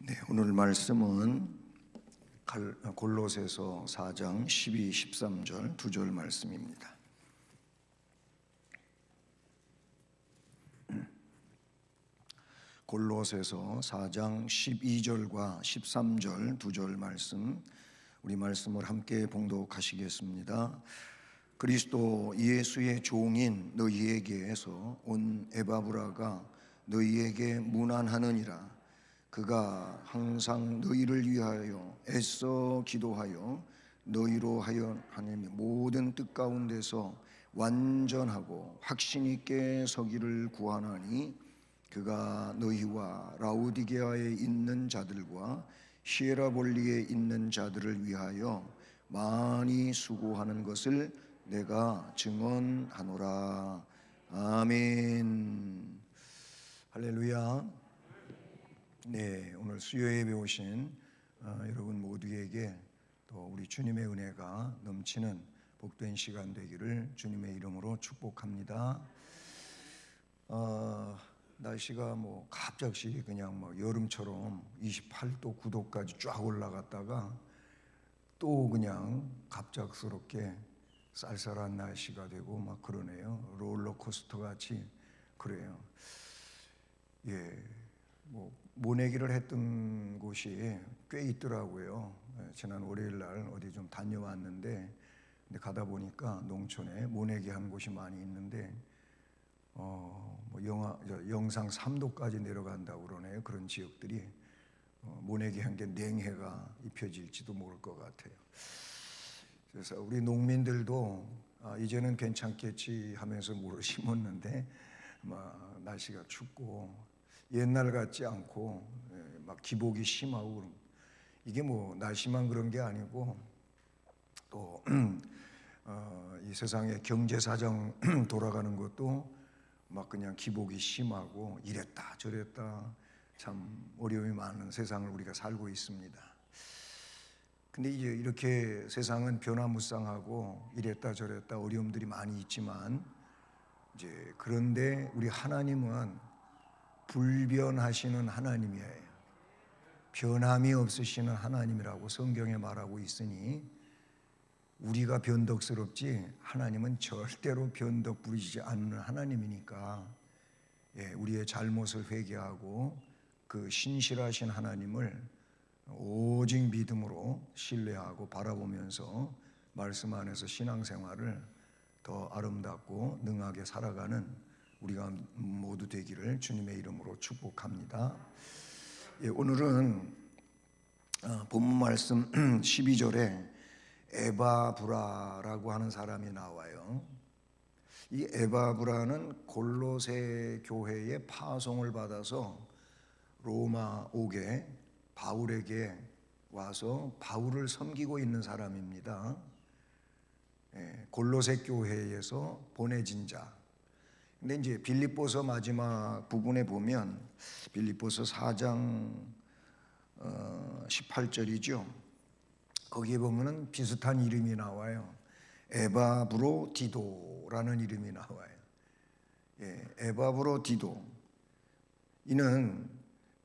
네, 오늘 말씀은 골로새서 4장 12, 13절 두 절 말씀입니다. 골로새서 4장 12절과 13절 두 절 말씀, 우리 말씀을 함께 봉독하시겠습니다. 그리스도 예수의 종인 너희에게서 온 에바브라가 너희에게 문안하느니라. 그가 항상 너희를 위하여 애써 기도하여 너희로 하여 하나님의 모든 뜻 가운데서 완전하고 확신 있게 서기를 구하나니, 그가 너희와 라우디게아에 있는 자들과 히에라볼리에 있는 자들을 위하여 많이 수고하는 것을 내가 증언하노라. 아멘. 할렐루야. 네, 오늘 수요 예배 오신 여러분 모두에게 또 우리 주님의 은혜가 넘치는 복된 시간 되기를 주님의 이름으로 축복합니다. 날씨가 갑자기 그냥 여름처럼 28도, 9도까지 쫙 올라갔다가 또 그냥 갑작스럽게 쌀쌀한 날씨가 되고 막 그러네요. 롤러코스터 같이 그래요. 예, 모내기를 했던 곳이 꽤 있더라고요. 지난 월요일 날 어디 좀 다녀왔는데, 근데 가다 보니까 농촌에 모내기 한 곳이 많이 있는데, 영상 3도까지 내려간다고 그러네요. 그런 지역들이 모내기 한 게 냉해가 입혀질지도 모를 것 같아요. 그래서 우리 농민들도 이제는 괜찮겠지 하면서 물을 심었는데 날씨가 춥고 옛날 같지 않고 막 기복이 심하고, 이게 날씨만 그런 게 아니고 또 이 세상의 경제 사정 돌아가는 것도 막 그냥 기복이 심하고 이랬다 저랬다 참 어려움이 많은 세상을 우리가 살고 있습니다. 근데 이제 이렇게 세상은 변화무쌍하고 이랬다 저랬다 어려움들이 많이 있지만, 이제 그런데 우리 하나님은 불변하시는 하나님이에요. 변함이 없으시는 하나님이라고 성경에 말하고 있으니, 우리가 변덕스럽지 하나님은 절대로 변덕 부리지 않는 하나님이니까, 우리의 잘못을 회개하고 그 신실하신 하나님을 오직 믿음으로 신뢰하고 바라보면서 말씀 안에서 신앙생활을 더 아름답고 능하게 살아가는 우리가 모두 되기를 주님의 이름으로 축복합니다. 오늘은 본문 말씀 12절에 에바브라라고 하는 사람이 나와요. 이 에바브라는 골로새 교회의 파송을 받아서 로마 옥에 바울에게 와서 바울을 섬기고 있는 사람입니다. 골로새 교회에서 보내진 자. 근데 이제 빌립보서 마지막 부분에 보면 빌립보서 4장 18절이죠. 거기에 보면은 비슷한 이름이 나와요. 에바브로디도라는 이름이 나와요. 에바브로디도. 이는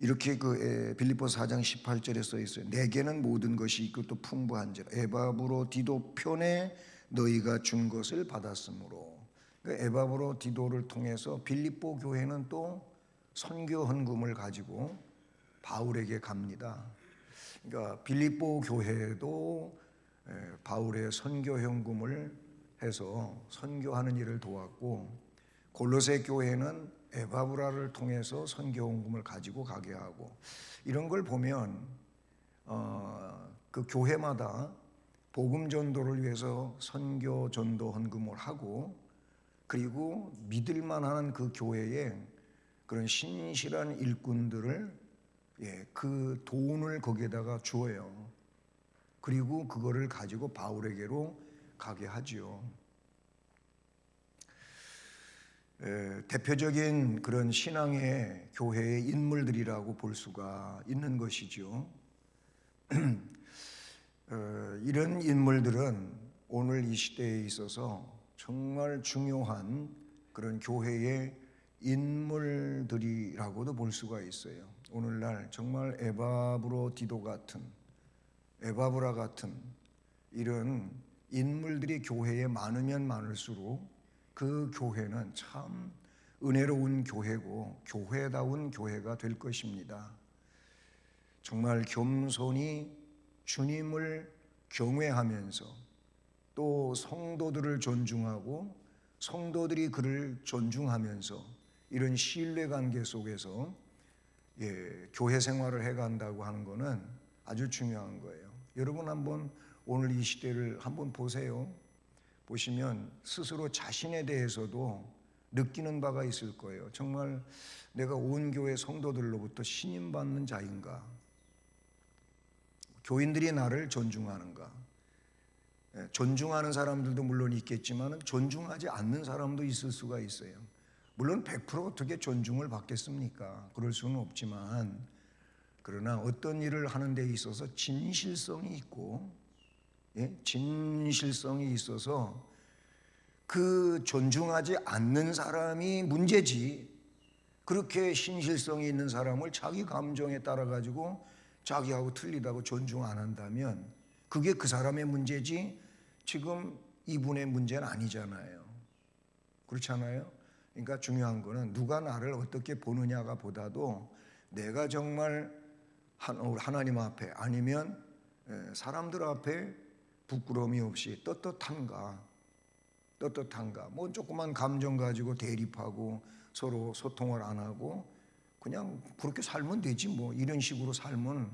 이렇게 빌립보서 4장 18절에 써 있어요. 내게는 모든 것이 있고 또 풍부한지라 에바브로디도 편에 너희가 준 것을 받았으므로. 에바브로디도를 통해서 빌립보 교회는 또 선교 헌금을 가지고 바울에게 갑니다. 그러니까 빌립보 교회도 바울의 선교 헌금을 해서 선교하는 일을 도왔고, 골로새 교회는 에바브라를 통해서 선교 헌금을 가지고 가게 하고, 이런 걸 보면 그 교회마다 복음 전도를 위해서 선교 전도 헌금을 하고, 그리고 믿을 만한 그 교회에 그런 신실한 일꾼들을 그 돈을 거기에다가 주어요. 그리고 그거를 가지고 바울에게로 가게 하지요. 대표적인 그런 신앙의 교회의 인물들이라고 볼 수가 있는 것이죠. 이런 인물들은 오늘 이 시대에 있어서 정말 중요한 그런 교회의 인물들이라고도 볼 수가 있어요. 오늘날 정말 에바브로디도 같은, 에바브라 같은 이런 인물들이 교회에 많으면 많을수록 그 교회는 참 은혜로운 교회고 교회다운 교회가 될 것입니다. 정말 겸손히 주님을 경외하면서 또 성도들을 존중하고 성도들이 그를 존중하면서 이런 신뢰관계 속에서 교회 생활을 해간다고 하는 것은 아주 중요한 거예요. 여러분 한번 오늘 이 시대를 한번 보세요. 보시면 스스로 자신에 대해서도 느끼는 바가 있을 거예요. 정말 내가 온 교회 성도들로부터 신임받는 자인가? 교인들이 나를 존중하는가? 존중하는 사람들도 물론 있겠지만 존중하지 않는 사람도 있을 수가 있어요. 물론 100% 어떻게 존중을 받겠습니까? 그럴 수는 없지만 그러나 어떤 일을 하는 데 있어서 진실성이 있고 진실성이 있어서 그 존중하지 않는 사람이 문제지, 그렇게 신실성이 있는 사람을 자기 감정에 따라 가지고 자기하고 틀리다고 존중 안 한다면 그게 그 사람의 문제지 지금 이분의 문제는 아니잖아요. 그렇잖아요. 그러니까 중요한 거는 누가 나를 어떻게 보느냐가 보다도 내가 정말 하나님 앞에 아니면 사람들 앞에 부끄러움이 없이 떳떳한가, 뭐 조그만 감정 가지고 대립하고 서로 소통을 안 하고 그냥 그렇게 살면 되지 뭐, 이런 식으로 살면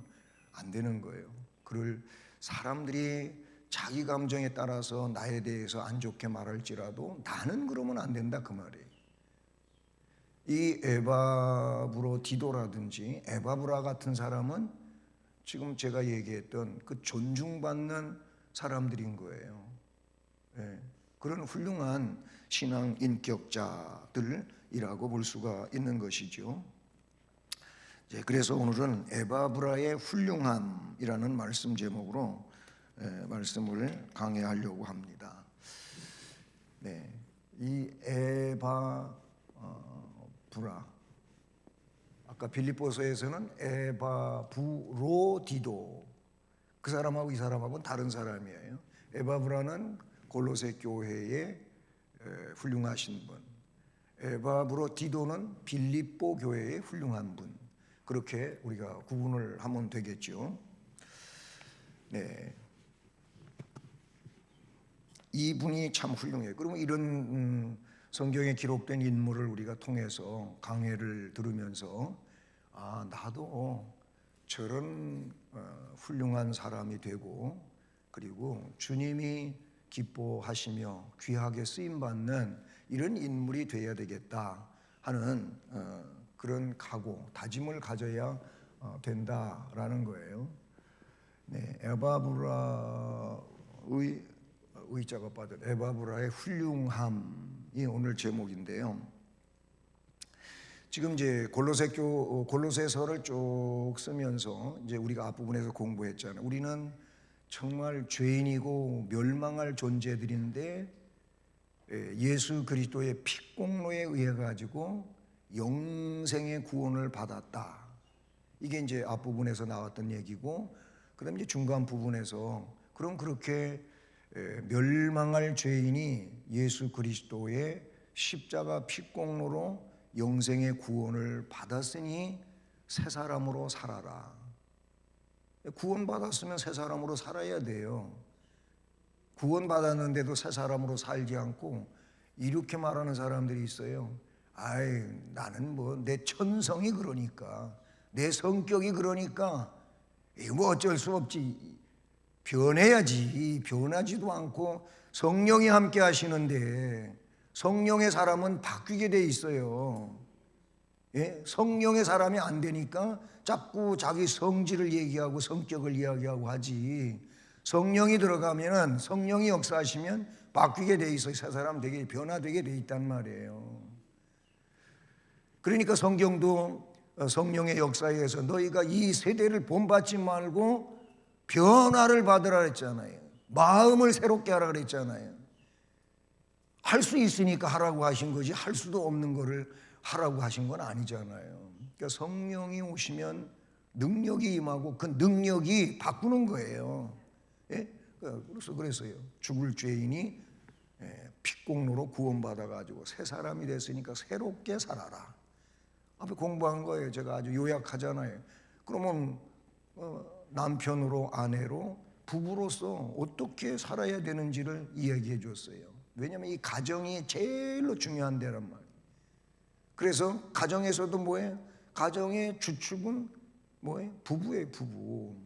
안 되는 거예요. 그럴 사람들이 자기 감정에 따라서 나에 대해서 안 좋게 말할지라도 나는 그러면 안 된다 그 말이에요. 이 에바브로디도라든지 에바브라 같은 사람은 지금 제가 얘기했던 그 존중받는 사람들인 거예요. 그런 훌륭한 신앙 인격자들이라고 볼 수가 있는 것이죠. 그래서 오늘은 에바브라의 훌륭함이라는 말씀 제목으로 말씀을 강해하려고 합니다. 이 에바브라, 아까 빌립보서에서는 에바브로디도, 그 사람하고 이 사람하고는 다른 사람이에요. 에바브라는 골로새 교회의 훌륭하신 분, 에바브로디도는 빌립보 교회의 훌륭한 분, 그렇게 우리가 구분을 하면 되겠죠. 이분이 참 훌륭해요. 그러면 이런 성경에 기록된 인물을 우리가 통해서 강해를 들으면서 나도 저런 훌륭한 사람이 되고 그리고 주님이 기뻐하시며 귀하게 쓰임받는 이런 인물이 되어야 되겠다 하는 그런 각오, 다짐을 가져야 된다라는 거예요. 에바브라의 의자가 빠진 에바브라의 훌륭함이 오늘 제목인데요. 지금 이제 골로새서를 쭉 쓰면서 이제 우리가 앞부분에서 공부했잖아요. 우리는 정말 죄인이고 멸망할 존재들인데 예수 그리스도의 피공로에 의해 가지고 영생의 구원을 받았다. 이게 이제 앞부분에서 나왔던 얘기고, 그다음에 이제 중간 부분에서 그럼 그렇게 멸망할 죄인이 예수 그리스도의 십자가 피공로로 영생의 구원을 받았으니 새 사람으로 살아라. 구원받았으면 새 사람으로 살아야 돼요. 구원받았는데도 새 사람으로 살지 않고 이렇게 말하는 사람들이 있어요. 나는 뭐 내 천성이 그러니까, 내 성격이 그러니까 이거 뭐 어쩔 수 없지. 변해야지. 변하지도 않고 성령이 함께 하시는데 성령의 사람은 바뀌게 돼 있어요. 성령의 사람이 안 되니까 자꾸 자기 성질을 얘기하고 성격을 이야기하고 하지. 성령이 들어가면은, 성령이 역사하시면 바뀌게 돼 있어요. 새 사람 되게 변화되게 돼 있단 말이에요. 그러니까 성경도 성령의 역사에 의해서 너희가 이 세대를 본받지 말고 변화를 받으라 그랬잖아요. 마음을 새롭게 하라 그랬잖아요. 할 수 있으니까 하라고 하신 거지 할 수도 없는 거를 하라고 하신 건 아니잖아요. 그러니까 성령이 오시면 능력이 임하고 그 능력이 바꾸는 거예요. 예? 그래서요. 죽을 죄인이 핏공로로 구원받아가지고 새 사람이 됐으니까 새롭게 살아라. 앞에 공부한 거예요. 제가 아주 요약하잖아요. 그러면 남편으로 아내로 부부로서 어떻게 살아야 되는지를 이야기해 줬어요. 왜냐하면 이 가정이 제일로 중요한 데란 말이에요. 그래서 가정에서도 뭐예요? 가정의 주축은 뭐예요? 부부예요. 부부.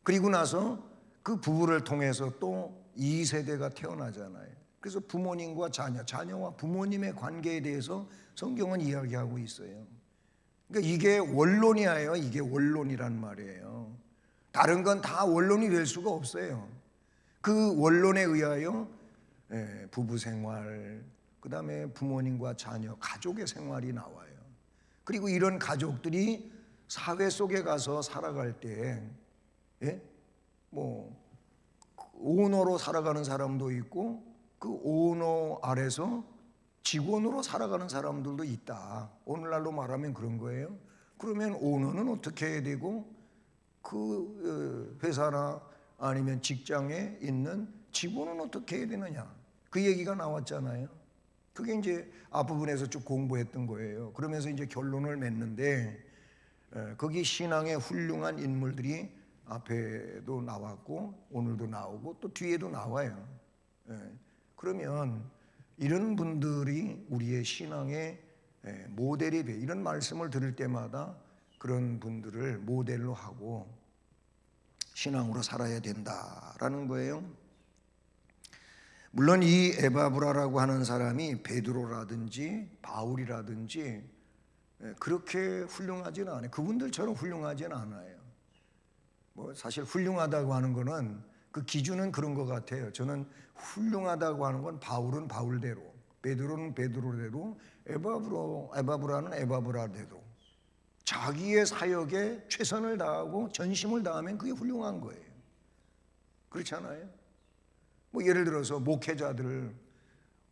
그리고 나서 그 부부를 통해서 또 2세대가 태어나잖아요. 그래서 부모님과 자녀와 부모님의 관계에 대해서 성경은 이야기하고 있어요. 그러니까 이게 원론이에요. 이게 원론이란 말이에요. 다른 건 다 원론이 될 수가 없어요. 그 원론에 의하여 부부 생활, 그 다음에 부모님과 자녀, 가족의 생활이 나와요. 그리고 이런 가족들이 사회 속에 가서 살아갈 때, 뭐 오너로 살아가는 사람도 있고 그 오너 아래서 직원으로 살아가는 사람들도 있다. 오늘날로 말하면 그런 거예요. 그러면 오너는 어떻게 해야 되고 그 회사나 아니면 직장에 있는 직원은 어떻게 해야 되느냐, 그 얘기가 나왔잖아요. 그게 이제 앞부분에서 쭉 공부했던 거예요. 그러면서 이제 결론을 맺는데 거기 신앙의 훌륭한 인물들이 앞에도 나왔고 오늘도 나오고 또 뒤에도 나와요. 그러면 이런 분들이 우리의 신앙의 모델이 돼. 이런 말씀을 들을 때마다 그런 분들을 모델로 하고 신앙으로 살아야 된다라는 거예요. 물론 이 에바브라라고 하는 사람이 베드로라든지 바울이라든지 그렇게 훌륭하지는 않아요. 그분들처럼 훌륭하지는 않아요. 뭐 사실 훌륭하다고 하는 거는 그 기준은 그런 것 같아요. 저는 훌륭하다고 하는 건 바울은 바울대로, 베드로는 베드로대로, 에바브라는 에바브라대로 자기의 사역에 최선을 다하고 전심을 다하면 그게 훌륭한 거예요. 그렇지 않아요? 뭐 예를 들어서 목회자들,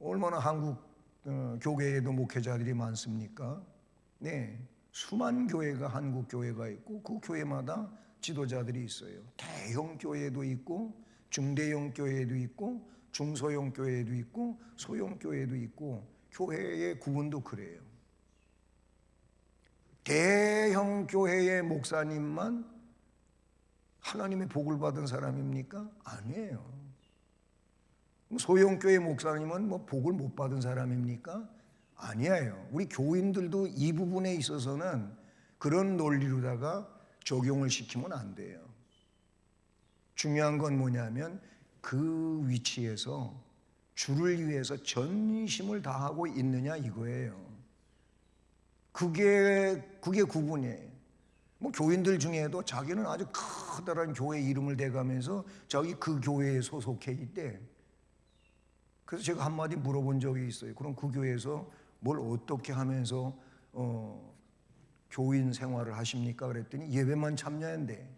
얼마나 한국 교회에도 목회자들이 많습니까? 네, 수만 교회가 한국 교회가 있고 그 교회마다 지도자들이 있어요. 대형 교회도 있고 중대형 교회도 있고 중소형 교회도 있고 소형 교회도 있고 교회의 구분도 그래요. 대형 교회의 목사님만 하나님의 복을 받은 사람입니까? 아니에요. 소형 교회 목사님은 뭐 복을 못 받은 사람입니까? 아니에요. 우리 교인들도 이 부분에 있어서는 그런 논리로다가 적용을 시키면 안 돼요. 중요한 건 뭐냐면 그 위치에서 주를 위해서 전심을 다하고 있느냐 이거예요. 그게 구분이에요. 뭐 교인들 중에도 자기는 아주 커다란 교회 이름을 대가면서 자기 그 교회에 소속해 있대. 그래서 제가 한마디 물어본 적이 있어요. 그럼 그 교회에서 뭘 어떻게 하면서 교인 생활을 하십니까? 그랬더니 예배만 참여한대.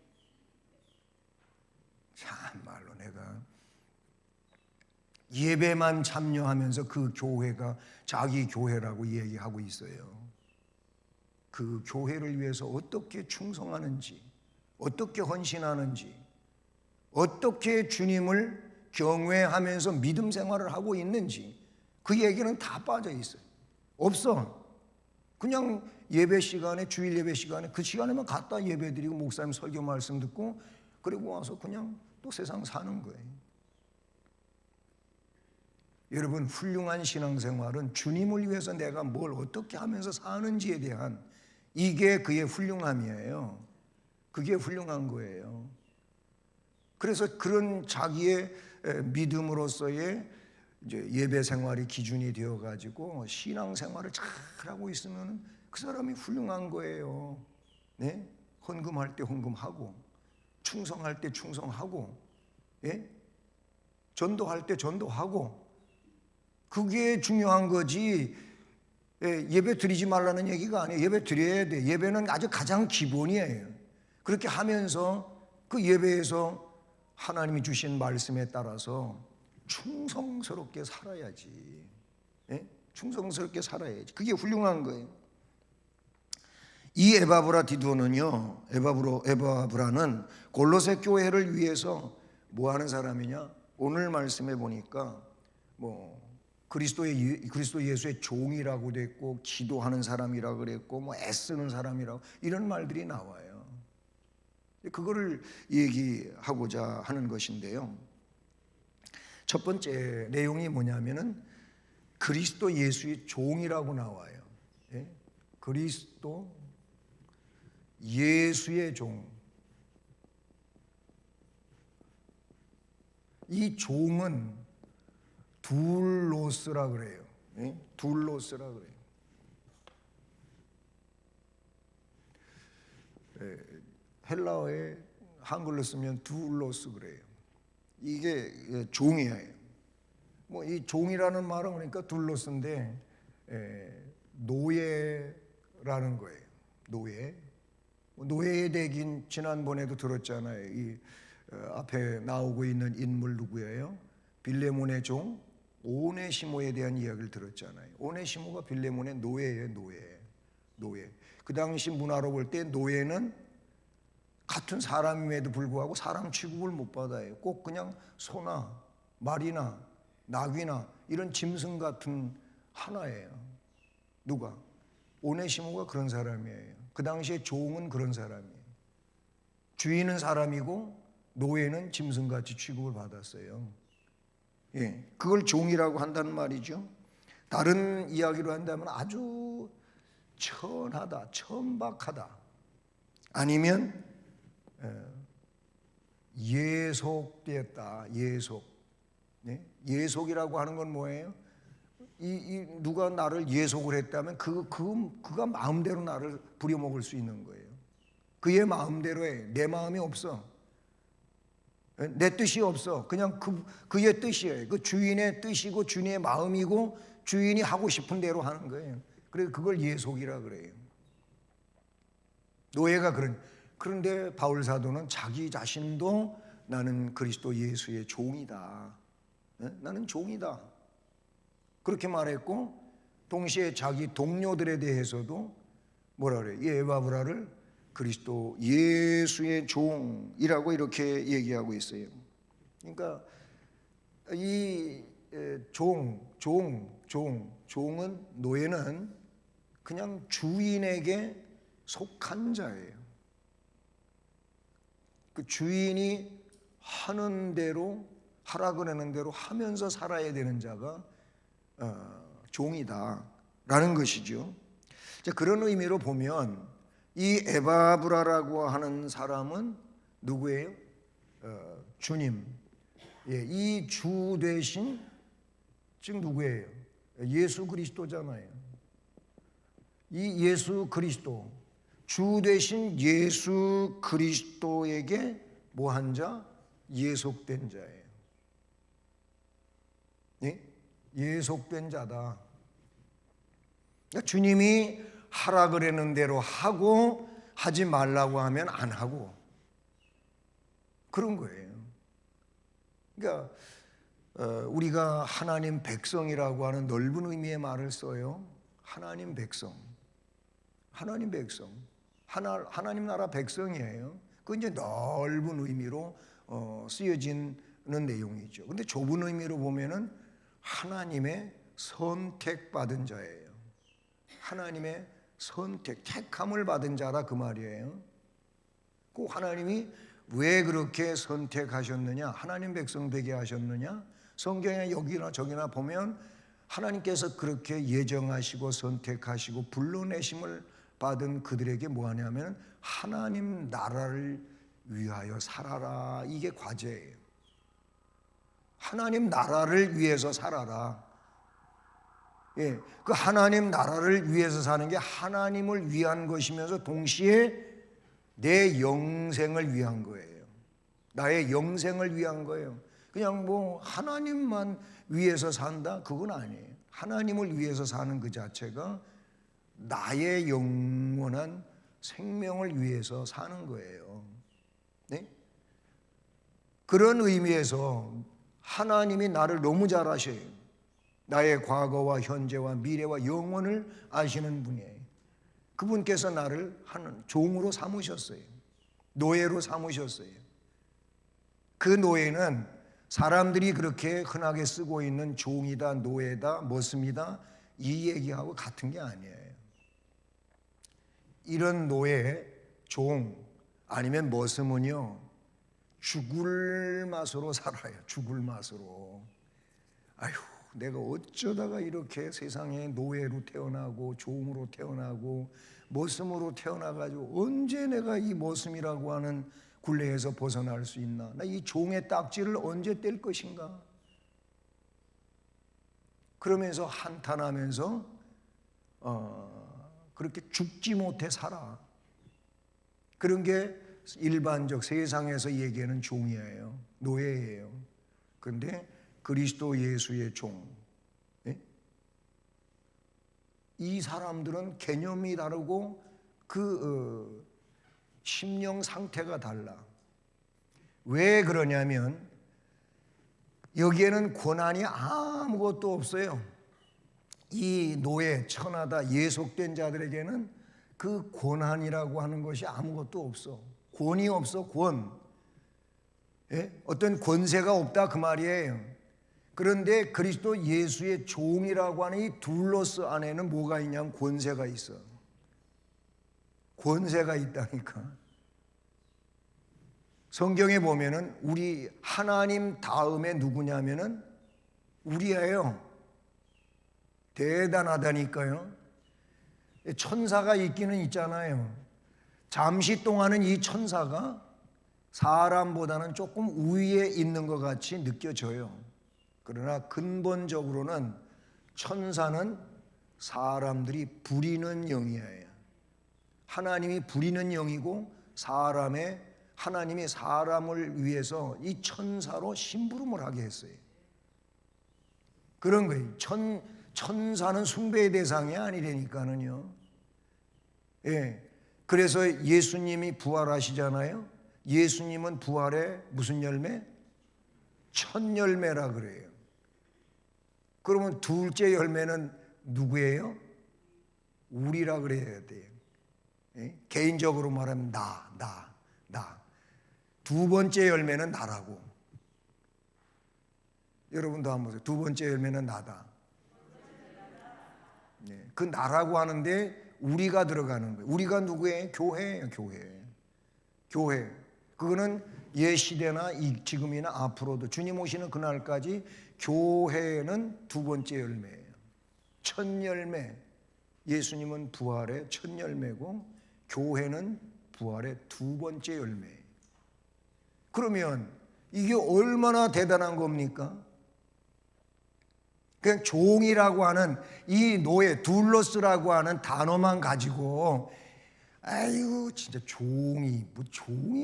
참말로 내가 예배만 참여하면서 그 교회가 자기 교회라고 얘기하고 있어요. 그 교회를 위해서 어떻게 충성하는지, 어떻게 헌신하는지, 어떻게 주님을 경외하면서 믿음 생활을 하고 있는지 그 얘기는 다 빠져 있어요. 없어. 그냥 예배 시간에, 주일 예배 시간에 그 시간에만 갔다 예배 드리고 목사님 설교 말씀 듣고 그리고 와서 그냥 또 세상 사는 거예요. 여러분, 훌륭한 신앙생활은 주님을 위해서 내가 뭘 어떻게 하면서 사는지에 대한 이게 그의 훌륭함이에요. 그게 훌륭한 거예요. 그래서 그런 자기의 믿음으로서의 이제 예배 생활이 기준이 되어 가지고 신앙 생활을 잘 하고 있으면 그 사람이 훌륭한 거예요. 네? 헌금할 때 헌금하고, 충성할 때 충성하고, 예? 전도할 때 전도하고, 그게 중요한 거지. 예배 드리지 말라는 얘기가 아니에요. 예배 드려야 돼. 예배는 아주 가장 기본이에요. 그렇게 하면서 그 예배에서 하나님이 주신 말씀에 따라서 충성스럽게 살아야지. 예? 충성스럽게 살아야지. 그게 훌륭한 거예요. 이 에바브라는 골로새 교회를 위해서 뭐 하는 사람이냐? 오늘 말씀에 보니까 뭐 그리스도 예수의 종이라고 됐고, 기도하는 사람이라고 그랬고, 뭐 애쓰는 사람이라고, 이런 말들이 나와요. 그거를 얘기하고자 하는 것인데요. 첫 번째 내용이 뭐냐면은 그리스도 예수의 종이라고 나와요. 예? 그리스도 예수의 종. 이 종은 둘로스라 그래요. 예? 둘로스라 그래요. 예, 헬라어에 한글로 쓰면 둘로스 그래요. 이게 종이에요. 뭐 이 종이라는 말은 그러니까 둘로스인데 노예라는 거예요. 노예에 대긴 지난번에도 들었잖아요. 이 앞에 나오고 있는 인물 누구예요? 빌레몬의 종 오네시모에 대한 이야기를 들었잖아요. 오네시모가 빌레몬의 노예예요. 노예. 그 당시 문화로 볼 때 노예는 같은 사람임에도 불구하고 사람 취급을 못 받아요. 꼭 그냥 소나 말이나 나귀나 이런 짐승 같은 하나예요. 누가? 오네시모가 그런 사람이에요. 그 당시에 종은 그런 사람이에요. 주인은 사람이고 노예는 짐승같이 취급을 받았어요. 예, 그걸 종이라고 한다는 말이죠. 다른 이야기로 한다면 아주 천하다, 천박하다, 아니면 예속되었다. 네? 예속이라고 하는 건 뭐예요? 누가 나를 예속을 했다면 그가 마음대로 나를 부려먹을 수 있는 거예요. 그의 마음대로 해. 내 마음이 없어. 내 뜻이 없어. 그냥 그의 뜻이에요. 그 주인의 뜻이고 주인의 마음이고 주인이 하고 싶은 대로 하는 거예요. 그래서 그걸 예속이라 그래요. 노예가 그런데 바울 사도는 자기 자신도 나는 그리스도 예수의 종이다. 나는 종이다. 그렇게 말했고, 동시에 자기 동료들에 대해서도 뭐라 그래요? 이 에바브라를 그리스도 예수의 종이라고 이렇게 얘기하고 있어요. 그러니까 이 종은, 노예는 그냥 주인에게 속한 자예요. 그 주인이 하는 대로, 하라 그러는 대로 하면서 살아야 되는 자가 종이다라는 것이죠. 그런 의미로 보면 이 에바브라라고 하는 사람은 누구예요? 주님. 예, 이 주 대신 즉 누구예요? 예수 그리스도잖아요. 이 예수 그리스도, 주 대신 예수 그리스도에게 뭐한 자? 예속된 자예요. 예? 예속된 자다. 그러니까 주님이 하라 그러는 대로 하고 하지 말라고 하면 안 하고 그런 거예요. 그러니까 우리가 하나님 백성이라고 하는 넓은 의미의 말을 써요. 하나님 백성. 하나님 나라 백성이에요. 그 이제 넓은 의미로 쓰여지는 내용이죠. 근데 좁은 의미로 보면은 하나님의 선택받은 자예요. 하나님의 택함을 받은 자라 그 말이에요. 그 하나님이 왜 그렇게 선택하셨느냐, 하나님 백성 되게 하셨느냐, 성경에 여기나 저기나 보면 하나님께서 그렇게 예정하시고 선택하시고 불러내심을 받은 그들에게 뭐 하냐면 하나님 나라를 위하여 살아라. 이게 과제예요. 하나님 나라를 위해서 살아라. 예, 그 하나님 나라를 위해서 사는 게 하나님을 위한 것이면서 동시에 내 영생을 위한 거예요. 나의 영생을 위한 거예요. 그냥 뭐 하나님만 위해서 산다? 그건 아니에요. 하나님을 위해서 사는 그 자체가 나의 영원한 생명을 위해서 사는 거예요. 네? 그런 의미에서 하나님이 나를 너무 잘 아셔요. 나의 과거와 현재와 미래와 영원을 아시는 분이에요. 그분께서 나를 하는 종으로 삼으셨어요. 노예로 삼으셨어요. 그 노예는 사람들이 그렇게 흔하게 쓰고 있는 종이다, 노예다, 머슴이다 이 얘기하고 같은 게 아니에요. 이런 노예, 종 아니면 머슴은요 죽을 맛으로 살아요. 죽을 맛으로. 아휴, 내가 어쩌다가 이렇게 세상에 노예로 태어나고 종으로 태어나고 머슴으로 태어나가지고 언제 내가 이 머슴이라고 하는 굴레에서 벗어날 수 있나? 나 이 종의 딱지를 언제 뗄 것인가? 그러면서 한탄하면서 그렇게 죽지 못해 살아. 그런 게 일반적 세상에서 얘기하는 종이에요. 노예예요. 그런데 그리스도 예수의 종, 이 사람들은 개념이 다르고 그 심령 상태가 달라. 왜 그러냐면 여기에는 고난이 아무것도 없어요. 이 노예, 천하다, 예속된 자들에게는 그 고난이라고 하는 것이 아무것도 없어. 권이 없어, 권. 어떤 권세가 없다 그 말이에요. 그런데 그리스도 예수의 종이라고 하는 이 둘로스 안에는 뭐가 있냐면 권세가 있어. 권세가 있다니까. 성경에 보면은 우리 하나님 다음에 누구냐면은 우리예요. 대단하다니까요. 천사가 있기는 있잖아요. 잠시 동안은 이 천사가 사람보다는 조금 우위에 있는 것 같이 느껴져요. 그러나 근본적으로는 천사는 사람들이 부리는 영이에요. 하나님이 부리는 영이고 하나님이 사람을 위해서 이 천사로 심부름을 하게 했어요. 그런 거예요. 천사는 숭배의 대상이 아니라니까는요. 그래서 예수님이 부활하시잖아요. 예수님은 부활의 무슨 열매? 첫 열매라 그래요. 그러면 둘째 열매는 누구예요? 우리라 그래야 돼요. 개인적으로 말하면 나. 두 번째 열매는 나라고. 여러분도 한번 보세요. 두 번째 열매는 나다. 그 나라고 하는데 우리가 들어가는 거예요. 우리가 누구예요? 교회예요. 교회. 그거는 옛 시대나 지금이나 앞으로도 주님 오시는 그날까지 교회는 두 번째 열매예요. 첫 열매. 예수님은 부활의 첫 열매고 교회는 부활의 두 번째 열매예요. 그러면 이게 얼마나 대단한 겁니까? 그냥 종이라고 하는 이 노예, 둘로스라고 하는 단어만 가지고 아이고 진짜 종이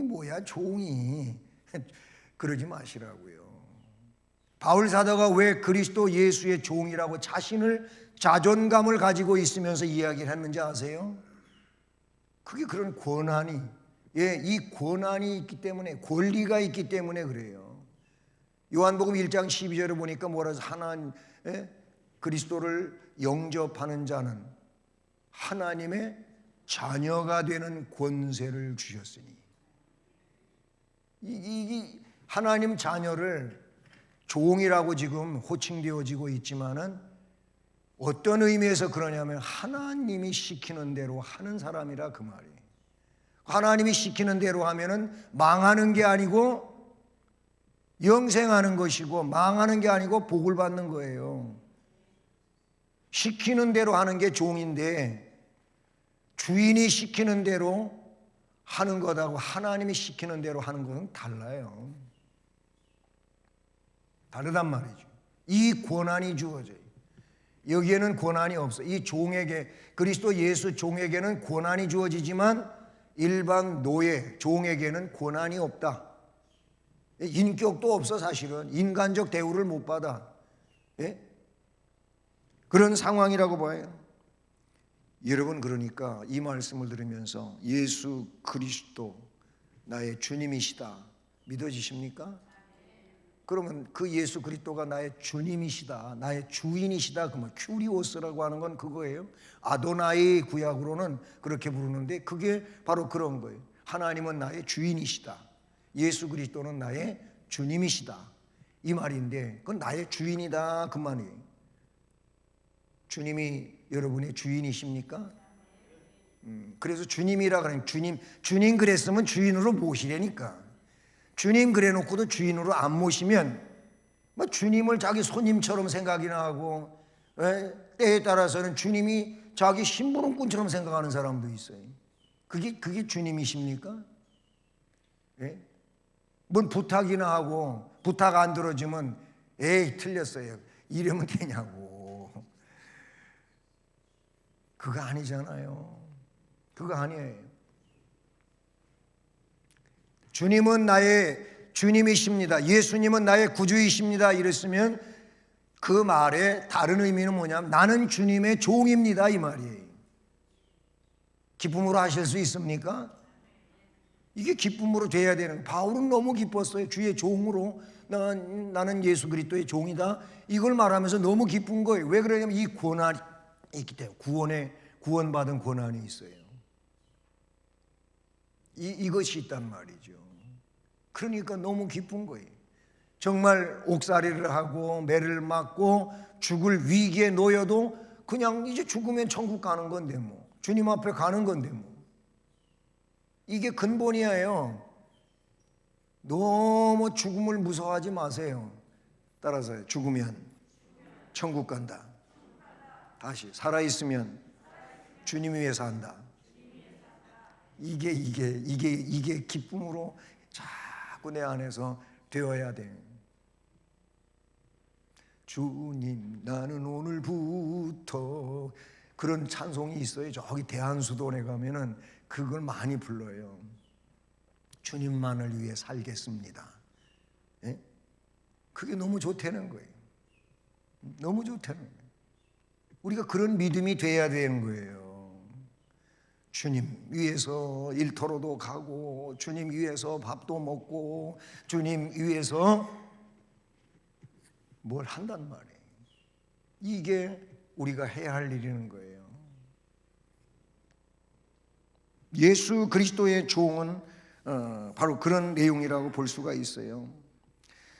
뭐야 종이 그러지 마시라고요. 바울 사도가 왜 그리스도 예수의 종이라고 자존감을 가지고 있으면서 이야기를 했는지 아세요? 그게 그런 권한이 이 권한이 있기 때문에 권리가 있기 때문에 그래요. 요한복음 1장 12절에 보니까 뭐라 해서 그리스도를 영접하는 자는 하나님의 자녀가 되는 권세를 주셨으니 이 하나님 자녀를 종이라고 지금 호칭되어지고 있지만은 어떤 의미에서 그러냐면 하나님이 시키는 대로 하는 사람이라 그 말이에요. 하나님이 시키는 대로 하면은 망하는 게 아니고 영생하는 것이고 망하는 게 아니고 복을 받는 거예요. 시키는 대로 하는 게 종인데 주인이 시키는 대로 하는 것하고 하나님이 시키는 대로 하는 것은 달라요. 다르단 말이죠. 이 권한이 주어져요. 여기에는 권한이 없어. 이 종에게 그리스도 예수 종에게는 권한이 주어지지만 일반 노예 종에게는 권한이 없다. 인격도 없어. 사실은 인간적 대우를 못 받아. 그런 상황이라고 봐요. 여러분, 그러니까 이 말씀을 들으면서 예수 그리스도 나의 주님이시다 믿어지십니까? 그러면 그 예수 그리스도가 나의 주님이시다, 나의 주인이시다. 그러면 큐리오스라고 하는 건 그거예요. 아도나이 구약으로는 그렇게 부르는데 그게 바로 그런 거예요. 하나님은 나의 주인이시다, 예수 그리스도는 나의 주님이시다, 이 말인데 그건 나의 주인이다 그 말이에요. 주님이 여러분의 주인이십니까? 그래서 주님이라 그러면 주님 그랬으면 주인으로 모시려니까. 주님 그래 놓고도 주인으로 안 모시면 뭐 주님을 자기 손님처럼 생각이나 하고, 때에 따라서는 주님이 자기 심부름꾼처럼 생각하는 사람도 있어요. 그게 주님이십니까? 예? 뭔 부탁이나 하고 부탁 안 들어주면 에이 틀렸어요 이러면 되냐고. 그거 아니잖아요. 그거 아니에요. 주님은 나의 주님이십니다, 예수님은 나의 구주이십니다 이랬으면 그 말의 다른 의미는 뭐냐면 나는 주님의 종입니다 이 말이에요. 기쁨으로 하실 수 있습니까? 이게 기쁨으로 돼야 되는 거예요. 바울은 너무 기뻤어요. 주의 종으로 나는 예수 그리스도의 종이다 이걸 말하면서 너무 기쁜 거예요. 왜 그러냐면 이 권한이 있기 때문에 구원받은 권한이 있어요. 이것이 있단 말이죠. 그러니까 너무 기쁜 거예요. 정말 옥살이를 하고 매를 맞고 죽을 위기에 놓여도 그냥 이제 죽으면 천국 가는 건데 뭐 주님 앞에 가는 건데 뭐 이게 근본이에요. 너무 죽음을 무서워하지 마세요. 따라서 죽으면 천국 간다. 다시 살아있으면 주님 위해서 한다. 이게 기쁨으로 자꾸 내 안에서 되어야 돼. 주님 나는 오늘부터 그런 찬송이 있어요. 저기 대한수도원에 가면은 그걸 많이 불러요. 주님만을 위해 살겠습니다. 예? 그게 너무 좋다는 거예요. 너무 좋다는 거예요. 우리가 그런 믿음이 돼야 되는 거예요. 주님 위해서 일터로도 가고 주님 위해서 밥도 먹고 주님 위해서 뭘 한단 말이에요. 이게 우리가 해야 할 일이라는 거예요. 예수 그리스도의 종은 바로 그런 내용이라고 볼 수가 있어요.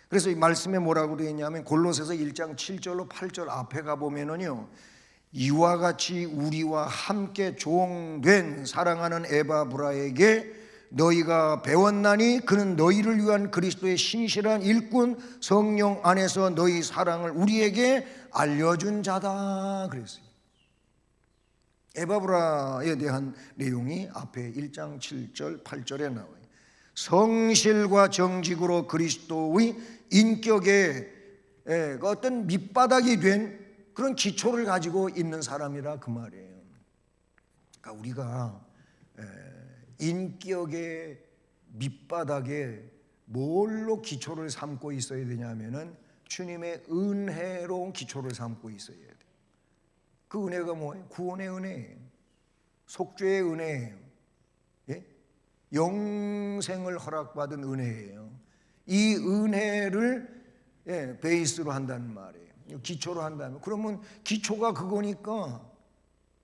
그래서 이 말씀에 뭐라고 되어 있냐면 골로새서 1장 7절로 8절 앞에 가보면은요, 이와 같이 우리와 함께 종된 사랑하는 에바브라에게 너희가 배웠나니 그는 너희를 위한 그리스도의 신실한 일꾼 성령 안에서 너희 사랑을 우리에게 알려준 자다 그랬어요. 에바브라에 대한 내용이 앞에 1장 7절 8절에 나와요. 성실과 정직으로 그리스도의 인격에 어떤 밑바닥이 된 그런 기초를 가지고 있는 사람이라 그 말이에요. 그러니까 우리가 인격의 밑바닥에 뭘로 기초를 삼고 있어야 되냐면은 주님의 은혜로 기초를 삼고 있어야 돼요. 그 은혜가 뭐예요? 구원의 은혜예요. 속죄의 은혜예요. 예? 영생을 허락받은 은혜예요. 이 은혜를 베이스로 한다는 말이에요. 기초로 한다면, 그러면 기초가 그거니까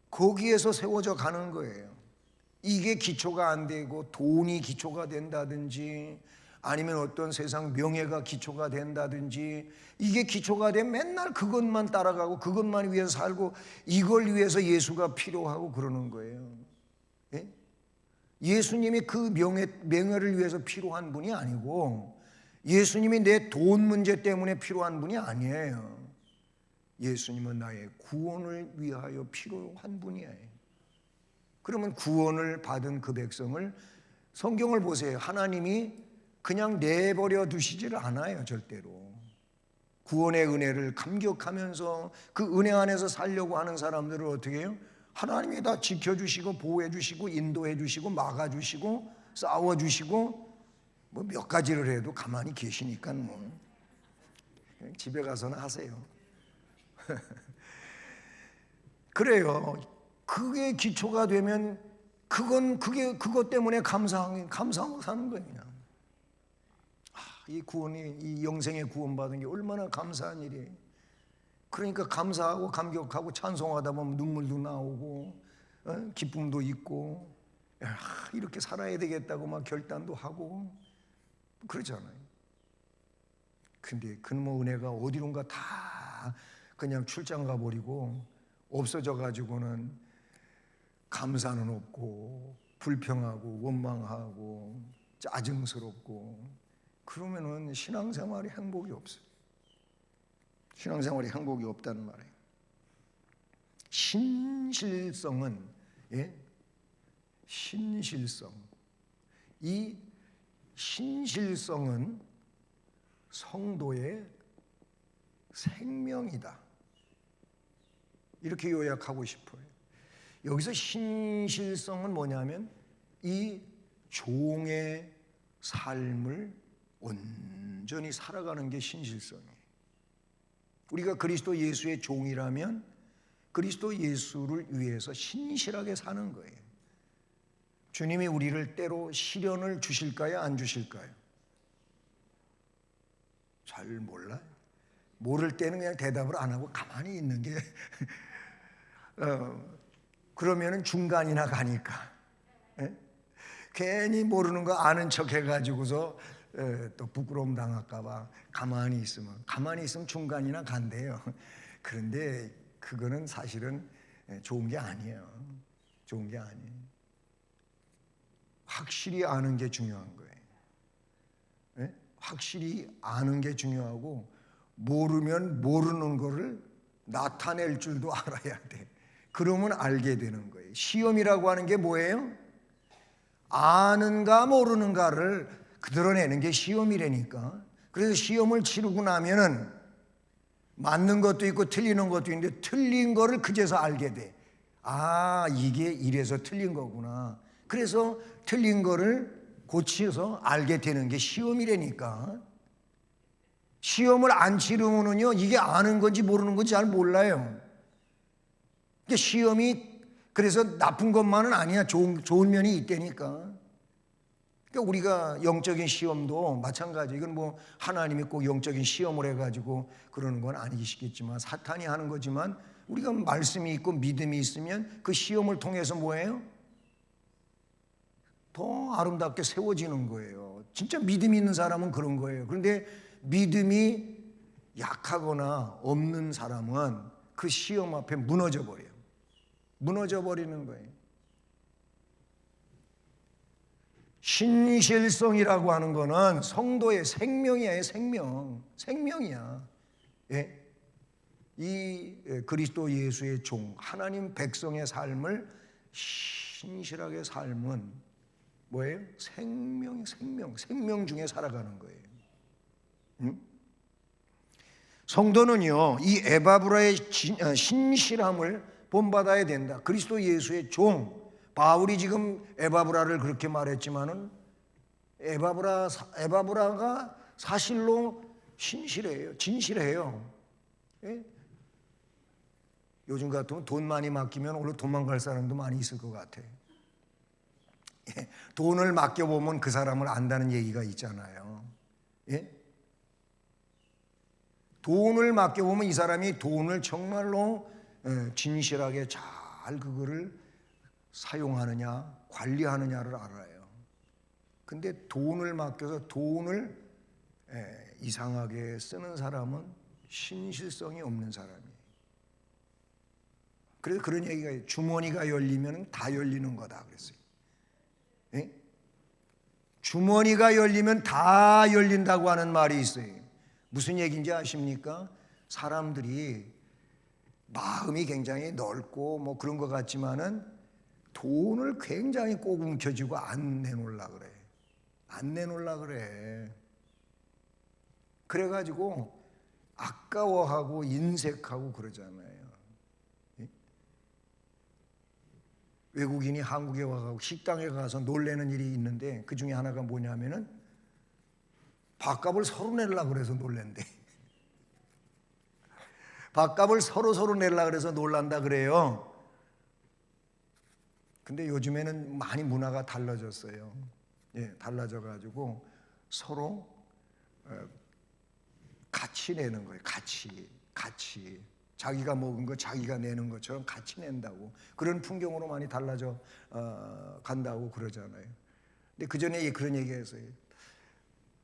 거기에서 세워져 가는 거예요. 이게 기초가 안 되고 돈이 기초가 된다든지 아니면 어떤 세상 명예가 기초가 된다든지 이게 기초가 되면 맨날 그것만 따라가고 그것만 위해서 살고 이걸 위해서 예수가 필요하고 그러는 거예요. 예? 예수님이 그 명예를 위해서 필요한 분이 아니고 예수님이 내 돈 문제 때문에 필요한 분이 아니에요. 예수님은 나의 구원을 위하여 필요한 분이에요. 그러면 구원을 받은 그 백성을, 성경을 보세요. 하나님이 그냥 내버려 두시지를 않아요. 절대로. 구원의 은혜를 감격하면서 그 은혜 안에서 살려고 하는 사람들을 어떻게 해요? 하나님이 다 지켜주시고 보호해주시고 인도해주시고 막아주시고 싸워주시고 뭐 몇 가지를 해도 가만히 계시니까 뭐 집에 가서는 하세요. 그래요. 그게 기초가 되면 그것 때문에 감사하고 사는 거예요. 그냥. 이 구원이, 이 영생의 구원받은 게 얼마나 감사한 일이에요. 그러니까 감사하고 감격하고 찬송하다 보면 눈물도 나오고 기쁨도 있고, 이렇게 살아야 되겠다고 막 결단도 하고 그러잖아요. 근데 그놈의 은혜가 어디론가 다 그냥 출장 가버리고 없어져 가지고는 감사는 없고 불평하고 원망하고 짜증스럽고, 그러면은 신앙생활이 행복이 없어요. 신앙생활이 행복이 없다는 말이에요. 신실성은, 신실성, 이 신실성은 성도의 생명이다, 이렇게 요약하고 싶어요. 여기서 신실성은 뭐냐면 이 종의 삶을 온전히 살아가는 게 신실성이에요. 우리가 그리스도 예수의 종이라면 그리스도 예수를 위해서 신실하게 사는 거예요. 주님이 우리를 때로 시련을 주실까요? 안 주실까요? 잘 몰라요. 모를 때는 그냥 대답을 안 하고 가만히 있는 게 그러면은 중간이나 가니까, 괜히 모르는 거 아는 척 해가지고서 또 부끄러움 당할까 봐 가만히 있으면 중간이나 간대요. 그런데 그거는 사실은 좋은 게 아니에요. 좋은 게 아니에요. 확실히 아는 게 중요한 거예요. 확실히 아는 게 중요하고, 모르면 모르는 거를 나타낼 줄도 알아야 돼. 그러면 알게 되는 거예요. 시험이라고 하는 게 뭐예요? 아는가 모르는가를 드러내는 게 시험이라니까. 그래서 시험을 치르고 나면은 맞는 것도 있고 틀리는 것도 있는데, 틀린 거를 그제서 알게 돼. 아, 이게 이래서 틀린 거구나. 그래서 틀린 거를 고치서 알게 되는 게 시험이라니까. 시험을 안 치르면은요, 이게 아는 건지 모르는 건지 잘 몰라요. 시험이 그래서 나쁜 것만은 아니야. 좋은 면이 있다니까. 그러니까 우리가 영적인 시험도 마찬가지. 이건 뭐 하나님이 꼭 영적인 시험을 해가지고 그러는 건 아니시겠지만, 사탄이 하는 거지만, 우리가 말씀이 있고 믿음이 있으면 그 시험을 통해서 뭐예요? 더 아름답게 세워지는 거예요. 진짜 믿음이 있는 사람은 그런 거예요. 그런데 믿음이 약하거나 없는 사람은 그 시험 앞에 무너져 버려요. 무너져 버리는 거예요. 신실성이라고 하는 거는 성도의 생명이에요. 생명이야. 이 그리스도 예수의 종, 하나님 백성의 삶을 신실하게 삶은 뭐예요? 생명 중에 살아가는 거예요. 성도는요, 이 에바브라의 신실함을 본받아야 된다. 그리스도 예수의 종, 바울이 지금 에바브라를 그렇게 말했지만은 에바브라가 사실로 신실해요. 진실해요. 요즘 같으면 돈 많이 맡기면 오늘 도망갈 사람도 많이 있을 것 같아요. 돈을 맡겨보면 그 사람을 안다는 얘기가 있잖아요. 돈을 맡겨보면 이 사람이 돈을 정말로 진실하게 잘 그거를 사용하느냐 관리하느냐를 알아요. 근데 돈을 맡겨서 돈을 이상하게 쓰는 사람은 신실성이 없는 사람이에요. 그래서 그런 얘기가 있어요. 주머니가 열리면 다 열리는 거다 그랬어요. 주머니가 열리면 다 열린다고 하는 말이 있어요. 무슨 얘기인지 아십니까? 사람들이 마음이 굉장히 넓고 뭐 그런 것 같지만은 돈을 굉장히 꼭 움켜쥐고 안 내놓으려고 그래. 안 내놓으려고 그래. 그래가지고 아까워하고 인색하고 그러잖아요. 외국인이 한국에 와서 식당에 가서 놀래는 일이 있는데, 그 중에 하나가 뭐냐면은 밥값을 서로 내려고 그래서 놀랜대. 밥값을 서로 내려고 그래서 놀란다 그래요. 근데 요즘에는 많이 문화가 달라졌어요. 달라져가지고 서로 같이 내는 거예요. 같이. 자기가 먹은 거 자기가 내는 것처럼 같이 낸다고. 그런 풍경으로 많이 달라져 간다고 그러잖아요. 근데 그 전에 그런 얘기했어요.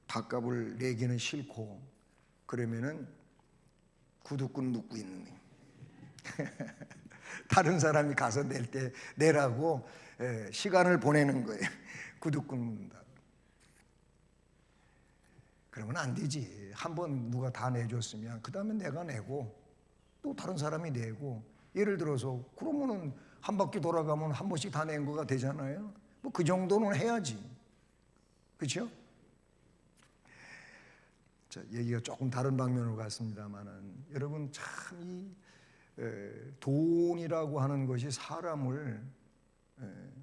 밥값을 내기는 싫고 그러면은 구두꾼 묻고 있는 거예요. 다른 사람이 가서 낼 때 내라고 시간을 보내는 거예요. 구두꾼 묻는다. 그러면 안 되지. 한번 누가 다 내줬으면 그 다음에 내가 내고 또 다른 사람이 내고, 예를 들어서 그러면은 한 바퀴 돌아가면 한 번씩 다 낸 거가 되잖아요. 뭐 그 정도는 해야지. 그렇죠? 자, 얘기가 조금 다른 방면으로 갔습니다만은 여러분 참 이 돈이라고 하는 것이 사람을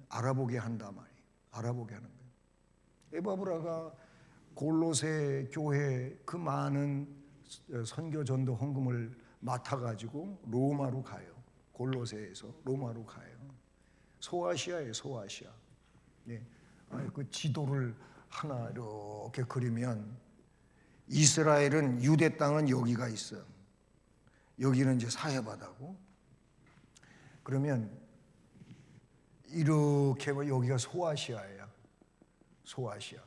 알아보게 한단 말이에요. 알아보게 하는 거예요. 에바브라가 골로새 교회 그 많은 선교 전도 헌금을 맡아가지고 로마로 가요. 골로새에서 로마로 가요. 소아시아예요, 소아시아. 네. 그 지도를 하나 이렇게 그리면 이스라엘은, 유대 땅은 여기가 있어. 여기는 이제 사해바다고. 그러면 이렇게 여기가 소아시아예요. 소아시아.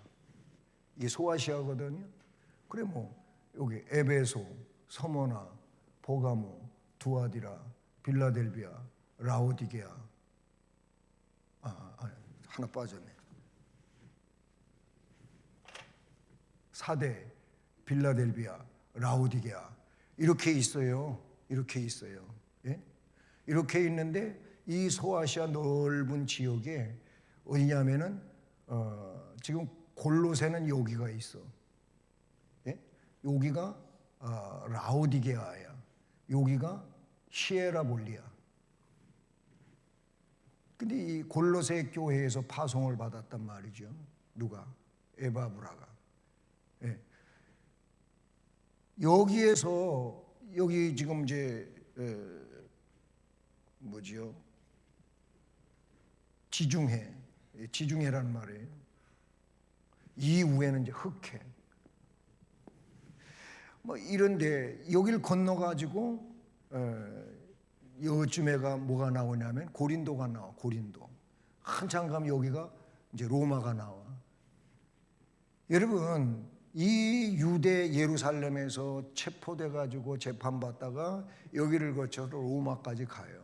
이게 소아시아거든요. 그래 뭐 여기 에베소, 서머나, 보가모, 두아디라, 빌라델비아, 라오디게아. 하나 빠졌네. 사대, 빌라델비아, 라오디게아. 이렇게 있어요. 이렇게 있어요. 예? 이렇게 있는데 이 소아시아 넓은 지역에 어디냐면은 지금 골로새는 여기가 있어. 예? 여기가 라오디게아야. 여기가 히에라볼리아. 근데 이 골로새 교회에서 파송을 받았단 말이죠. 누가? 에바브라가. 예. 여기에서 여기 지금 이제 뭐지요? 지중해라는 말이에요. 이후에는 이제 흑해. 뭐 이런데 여기를 건너가지고 요쯤에가 뭐가 나오냐면 고린도가 나와. 고린도. 한참 가면 여기가 이제 로마가 나와. 여러분, 이 유대 예루살렘에서 체포돼 가지고 재판받다가 여기를 거쳐서 로마까지 가요.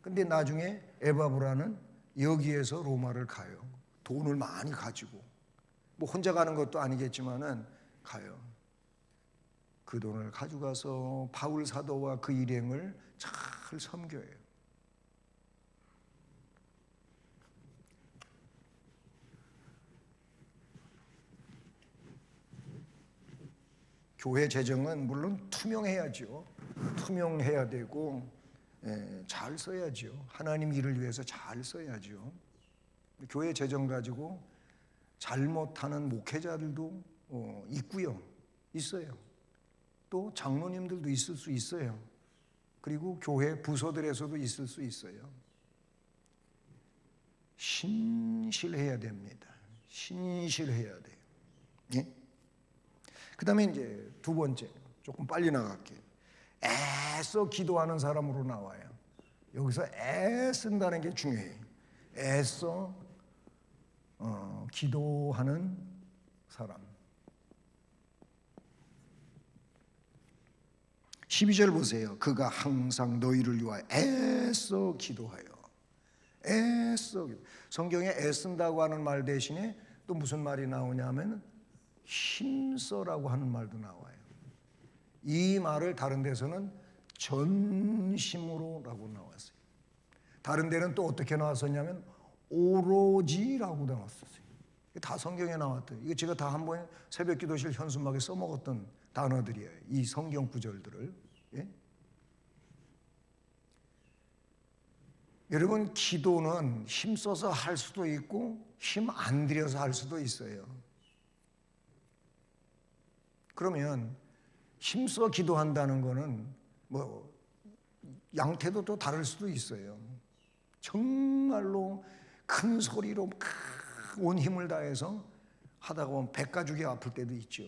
근데 나중에 에바브라는 여기에서 로마를 가요. 돈을 많이 가지고. 뭐 혼자 가는 것도 아니겠지만은 가요. 그 돈을 가져가서 바울 사도와 그 일행을 잘 섬겨요. 교회 재정은 물론 투명해야죠. 투명해야 되고 잘 써야죠. 하나님 일을 위해서 잘 써야죠. 교회 재정 가지고 잘못하는 목회자들도 있고요. 있어요. 또 장로님들도 있을 수 있어요. 그리고 교회 부서들에서도 있을 수 있어요. 신실해야 됩니다. 신실해야 돼요. 예? 그 다음에 이제 두 번째, 조금 빨리 나갈게요. 애써 기도하는 사람으로 나와요. 여기서 애쓴다는 게 중요해요. 애써 기도하는 사람. 12절 보세요. 그가 항상 너희를 위하여 애써 기도하여. 애써. 성경에 애쓴다고 하는 말 대신에 또 무슨 말이 나오냐면 힘써라고 하는 말도 나와요. 이 말을 다른 데서는 전심으로라고 나왔어요. 다른 데는 또 어떻게 나왔었냐면 오로지라고 나왔었어요. 다 성경에 나왔던, 이거 제가 다 한번 새벽 기도실 현수막에 써먹었던 단어들이에요. 이 성경 구절들을. 예? 여러분, 기도는 힘써서 할 수도 있고 힘 안 들여서 할 수도 있어요. 그러면 힘써 기도한다는 거는 뭐 양태도 또 다를 수도 있어요. 정말로 큰 소리로 온 힘을 다해서 하다가 보면 백가죽이 아플 때도 있죠.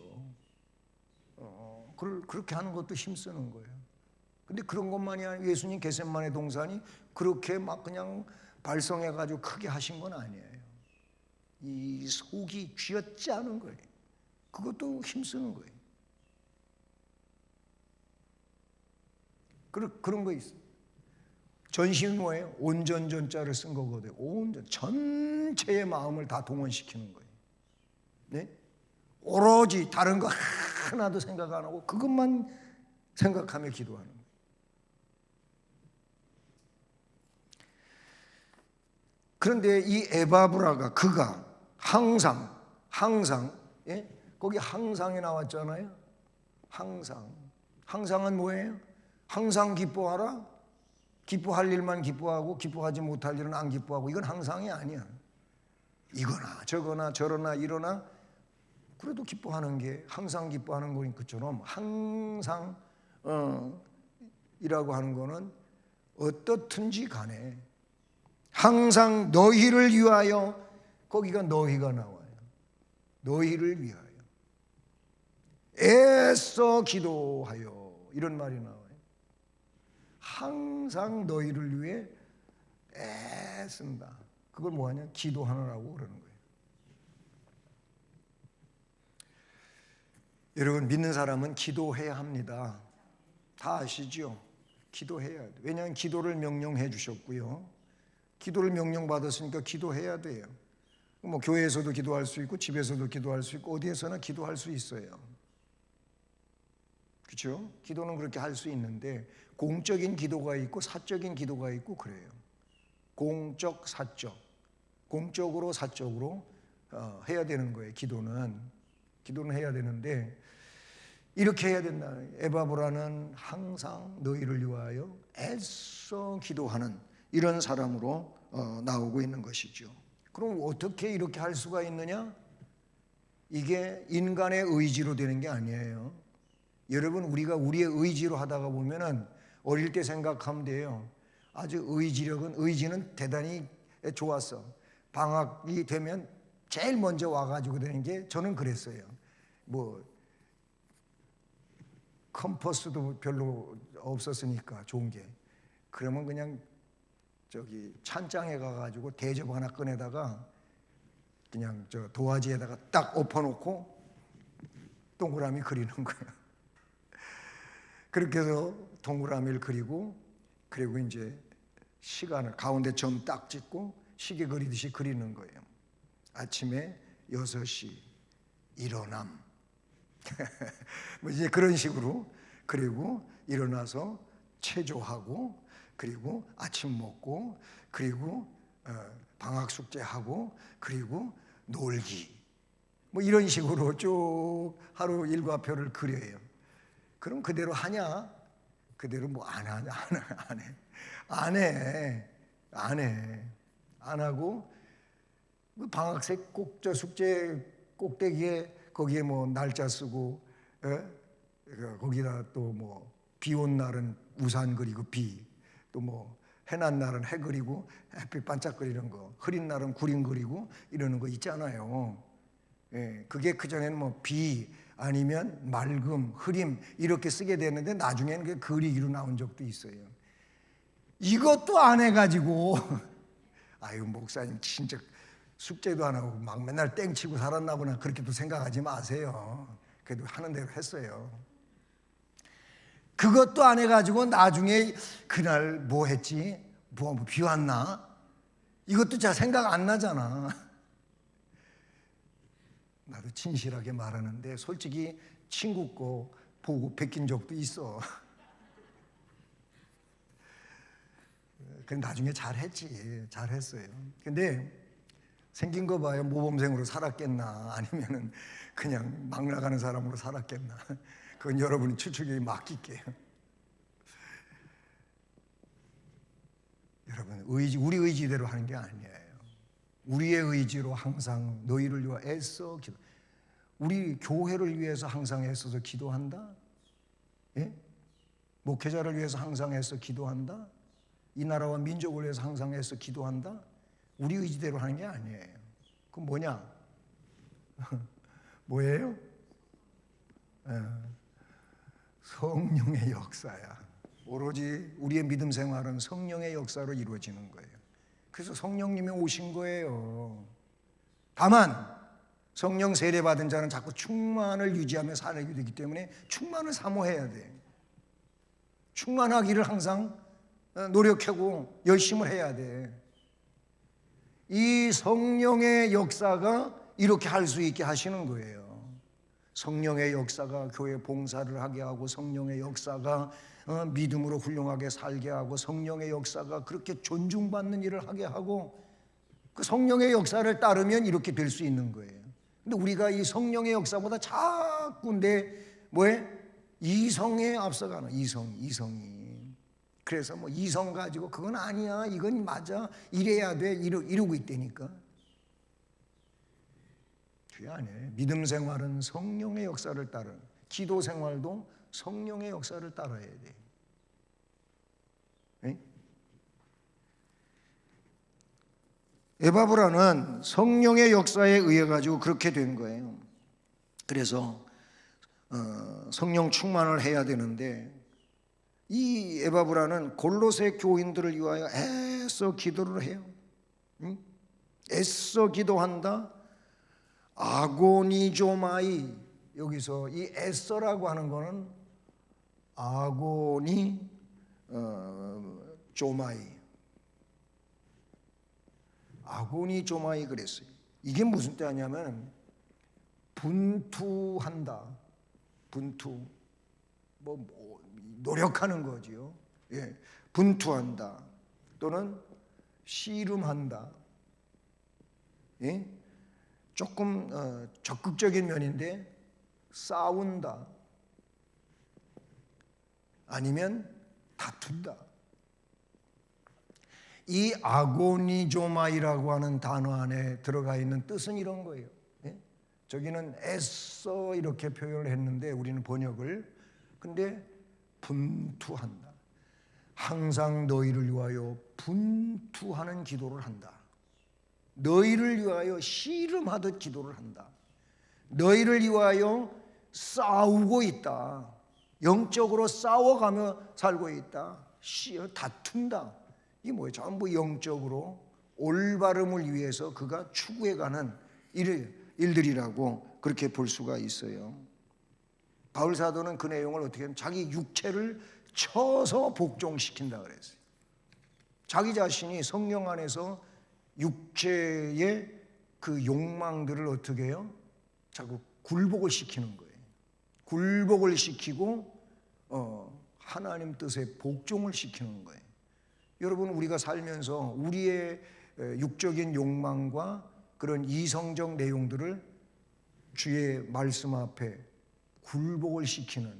그렇게 하는 것도 힘쓰는 거예요. 근데 그런 것만이 아니라 예수님 겟세마네 동산이 그렇게 막 그냥 발성해가지고 크게 하신 건 아니에요. 이 속이 쥐었지 않은 거예요. 그것도 힘쓰는 거예요. 그런 거 있어요. 전시는 뭐예요? 온전전자를 쓴 거거든요. 온전, 전체의 마음을 다 동원시키는 거예요. 네? 오로지 다른 거 하나도 생각 안 하고 그것만 생각하며 기도하는 거예요. 그런데 이 에바브라가 그가 항상 예? 거기 항상이 나왔잖아요. 항상은 뭐예요? 항상 기뻐하라. 기뻐할 일만 기뻐하고 기뻐하지 못할 일은 안 기뻐하고 이건 항상이 아니야. 이거나 저거나 저러나 이러나 그래도 기뻐하는 게 항상 기뻐하는 거인 것처럼 항상 이라고 하는 거는 어떻든지 간에 항상 너희를 위하여 거기가 너희가 나와요. 너희를 위하여 애써 기도하여 이런 말이 나와요. 항상 너희를 위해 애쓴다. 그걸 뭐하냐? 기도하느라고 그러는 거예요. 여러분 믿는 사람은 기도해야 합니다. 다 아시죠? 기도해야 돼요. 왜냐하면 기도를 명령해 주셨고요. 기도를 명령받았으니까 기도해야 돼요. 뭐 교회에서도 기도할 수 있고 집에서도 기도할 수 있고 어디에서나 기도할 수 있어요. 그렇죠? 기도는 그렇게 할 수 있는데 공적인 기도가 있고 사적인 기도가 있고 그래요. 공적, 사적. 공적으로 사적으로 해야 되는 거예요. 기도는 해야 되는데 이렇게 해야 된다. 에바브라는 항상 너희를 위하여 애써 기도하는 이런 사람으로 나오고 있는 것이죠. 그럼 어떻게 이렇게 할 수가 있느냐? 이게 인간의 의지로 되는 게 아니에요. 여러분 우리가 우리의 의지로 하다가 보면은 어릴 때 생각하면 돼요. 아주 의지는 대단히 좋았어. 방학이 되면 제일 먼저 와가지고 되는 게 저는 그랬어요. 뭐 컴퍼스도 별로 없었으니까 좋은 게 그러면 그냥 저기 찬장에 가가지고 대접 하나 꺼내다가 그냥 저 도화지에다가 딱 엎어놓고 동그라미 그리는 거예요. 그렇게 해서 동그라미를 그리고 이제 시간을 가운데 점 딱 찍고 시계 그리듯이 그리는 거예요. 아침에 6시 일어남 뭐 이제 그런 식으로 그리고 일어나서 체조하고 그리고 아침 먹고 그리고 방학 숙제하고 그리고 놀기 뭐 이런 식으로 쭉 하루 일과표를 그려요. 그럼 그대로 하냐? 그대로 뭐 안 하냐? 안 하고 방학색 저 숙제 꼭대기에 거기에 뭐 날짜 쓰고 거기다 또 뭐 비 온 날은 우산 그리고 비 또 뭐 해난 날은 해 그리고 햇빛 반짝거리는 거 흐린 날은 구름 그리고 이러는 거 있잖아요. 예, 그게 그전에는 뭐 비 아니면 맑음, 흐림 이렇게 쓰게 되는데 나중에는 그 그리기로 나온 적도 있어요. 이것도 안 해가지고 아유 목사님 진짜 숙제도 안 하고 막 맨날 땡치고 살았나 보나 그렇게도 생각하지 마세요. 그래도 하는 대로 했어요. 그것도 안 해가지고 나중에 그날 뭐 했지? 뭐 비 왔나? 이것도 잘 생각 안 나잖아. 나도 진실하게 말하는데 솔직히 친구 거 보고 베낀 적도 있어. 근데 나중에 잘했어요. 근데 생긴 거 봐요. 모범생으로 살았겠나 아니면은 그냥 막 나가는 사람으로 살았겠나. 그건 여러분이 추측에 맡길게요. 여러분 우리 의지대로 하는 게 아니에요. 우리의 의지로 항상 너희를 위하여 애써 기도. 우리 교회를 위해서 항상 애써서 기도한다. 예? 목회자를 위해서 항상 애써 기도한다. 이 나라와 민족을 위해서 항상 애써 기도한다. 우리 의지대로 하는 게 아니에요. 그럼 뭐냐? 뭐예요? 성령의 역사야. 오로지 우리의 믿음 생활은 성령의 역사로 이루어지는 거예요. 그래서 성령님이 오신 거예요. 다만 성령 세례 받은 자는 자꾸 충만을 유지하며 살아야 되기 때문에 충만을 사모해야 돼. 충만하기를 항상 노력하고 열심을 해야 돼. 이 성령의 역사가 이렇게 할 수 있게 하시는 거예요. 성령의 역사가 교회 봉사를 하게 하고, 성령의 역사가 믿음으로 훌륭하게 살게 하고, 성령의 역사가 그렇게 존중받는 일을 하게 하고, 그 성령의 역사를 따르면 이렇게 될 수 있는 거예요. 근데 우리가 이 성령의 역사보다 자꾸 이성에 앞서가는 이성이. 그래서 뭐 이성 가지고 그건 아니야, 이건 맞아, 이래야 돼, 이러고 있다니까. 그게 아니에요. 믿음 생활은 성령의 역사를 따르는, 기도 생활도 성령의 역사를 따라야 돼요. 네? 에바브라는 성령의 역사에 의해 가지고 그렇게 된 거예요. 그래서 성령 충만을 해야 되는데, 이 에바브라는 골로새 교인들을 위하여 애써 기도를 해요. 응? 애써 기도한다. 아고니조마이, 여기서 이 애써라고 하는 거는 아고니 조마이, 아고니 조마이 그랬어요. 이게 무슨 뜻이냐면 분투한다, 분투, 노력하는 거지요. 예, 분투한다 또는 씨름한다. 예? 조금 적극적인 면인데 싸운다, 아니면 다툰다. 이 아고니조마이라고 하는 단어 안에 들어가 있는 뜻은 이런 거예요. 예? 저기는 애써 이렇게 표현을 했는데 우리는 번역을, 근데 분투한다, 항상 너희를 위하여 분투하는 기도를 한다. 너희를 위하여 씨름하듯 기도를 한다. 너희를 위하여 싸우고 있다. 영적으로 싸워가며 살고 있다. 다툰다. 이게 뭐예요? 전부 영적으로 올바름을 위해서 그가 추구해가는 일들이라고 그렇게 볼 수가 있어요. 바울 사도는 그 내용을 어떻게 하면 자기 육체를 쳐서 복종시킨다 그랬어요. 자기 자신이 성령 안에서 육체의 그 욕망들을 어떻게 해요? 자꾸 굴복을 시키는 거예요. 굴복을 시키고 하나님 뜻에 복종을 시키는 거예요. 여러분, 우리가 살면서 우리의 육적인 욕망과 그런 이성적 내용들을 주의 말씀 앞에 굴복을 시키는,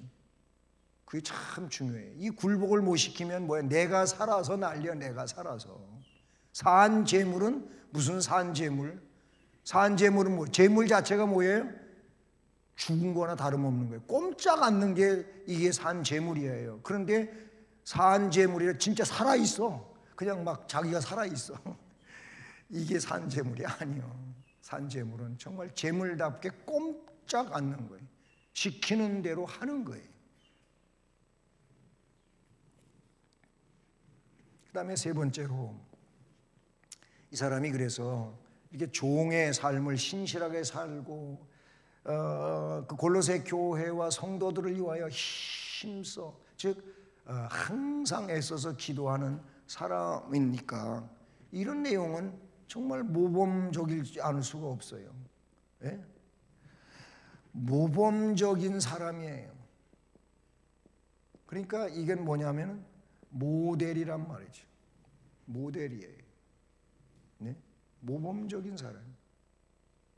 그게 참 중요해요. 이 굴복을 못 시키면 뭐야? 내가 살아서 난리야. 내가 살아서. 산 재물은 무슨 산 재물? 산 재물은 뭐? 재물 자체가 뭐예요? 죽은 거나 다름없는 거예요. 꼼짝 않는 게 이게 산 재물이에요. 그런데 산 재물이 진짜 살아있어. 그냥 막 자기가 살아있어. 이게 산 재물이 아니요. 산 재물은 정말 재물답게 꼼짝 않는 거예요. 시키는 대로 하는 거예요. 그 다음에 세 번째로, 이 사람이 그래서 이렇게 종의 삶을 신실하게 살고 그 골로새 교회와 성도들을 위하여 힘써, 즉 항상 애써서 기도하는 사람이니까 이런 내용은 정말 모범적이지 않을 수가 없어요. 예? 모범적인 사람이에요. 그러니까 이게 뭐냐면 모델이란 말이죠. 모델이에요. 네? 모범적인 사람.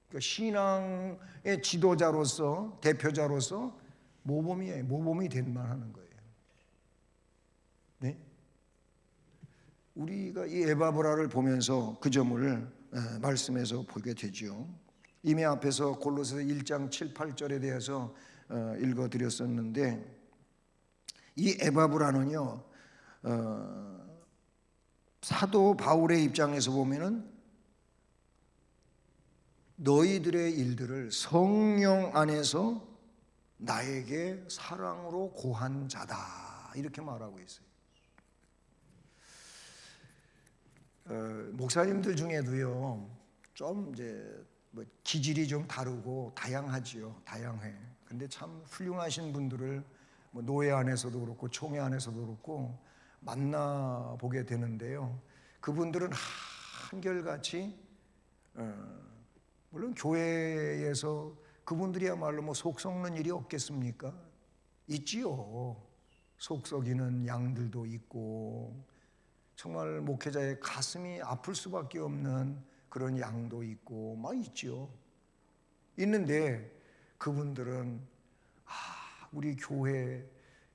그러니까 신앙의 지도자로서, 대표자로서 모범이에요. 모범이 될 만하는 거예요. 네? 우리가 이 에바브라를 보면서 그 점을 말씀에서 보게 되죠. 이미 앞에서 골로새서 1장 7, 8절에 대해서 읽어드렸었는데, 이 에바브라는요, 사도 바울의 입장에서 보면은 너희들의 일들을 성령 안에서 나에게 사랑으로 고한 자다 이렇게 말하고 있어요. 목사님들 중에도요 좀 이제 뭐 기질이 좀 다르고 다양하지요. 다양해. 근데 참 훌륭하신 분들을 뭐 노예 안에서도 그렇고 총회 안에서도 그렇고 만나 보게 되는데요. 그분들은 한결같이 물론 교회에서 그분들이야말로 뭐 속 썩는 일이 없겠습니까? 있지요. 속 썩이는 양들도 있고 정말 목회자의 가슴이 아플 수밖에 없는 그런 양도 있고 막 있지요. 있는데 그분들은 우리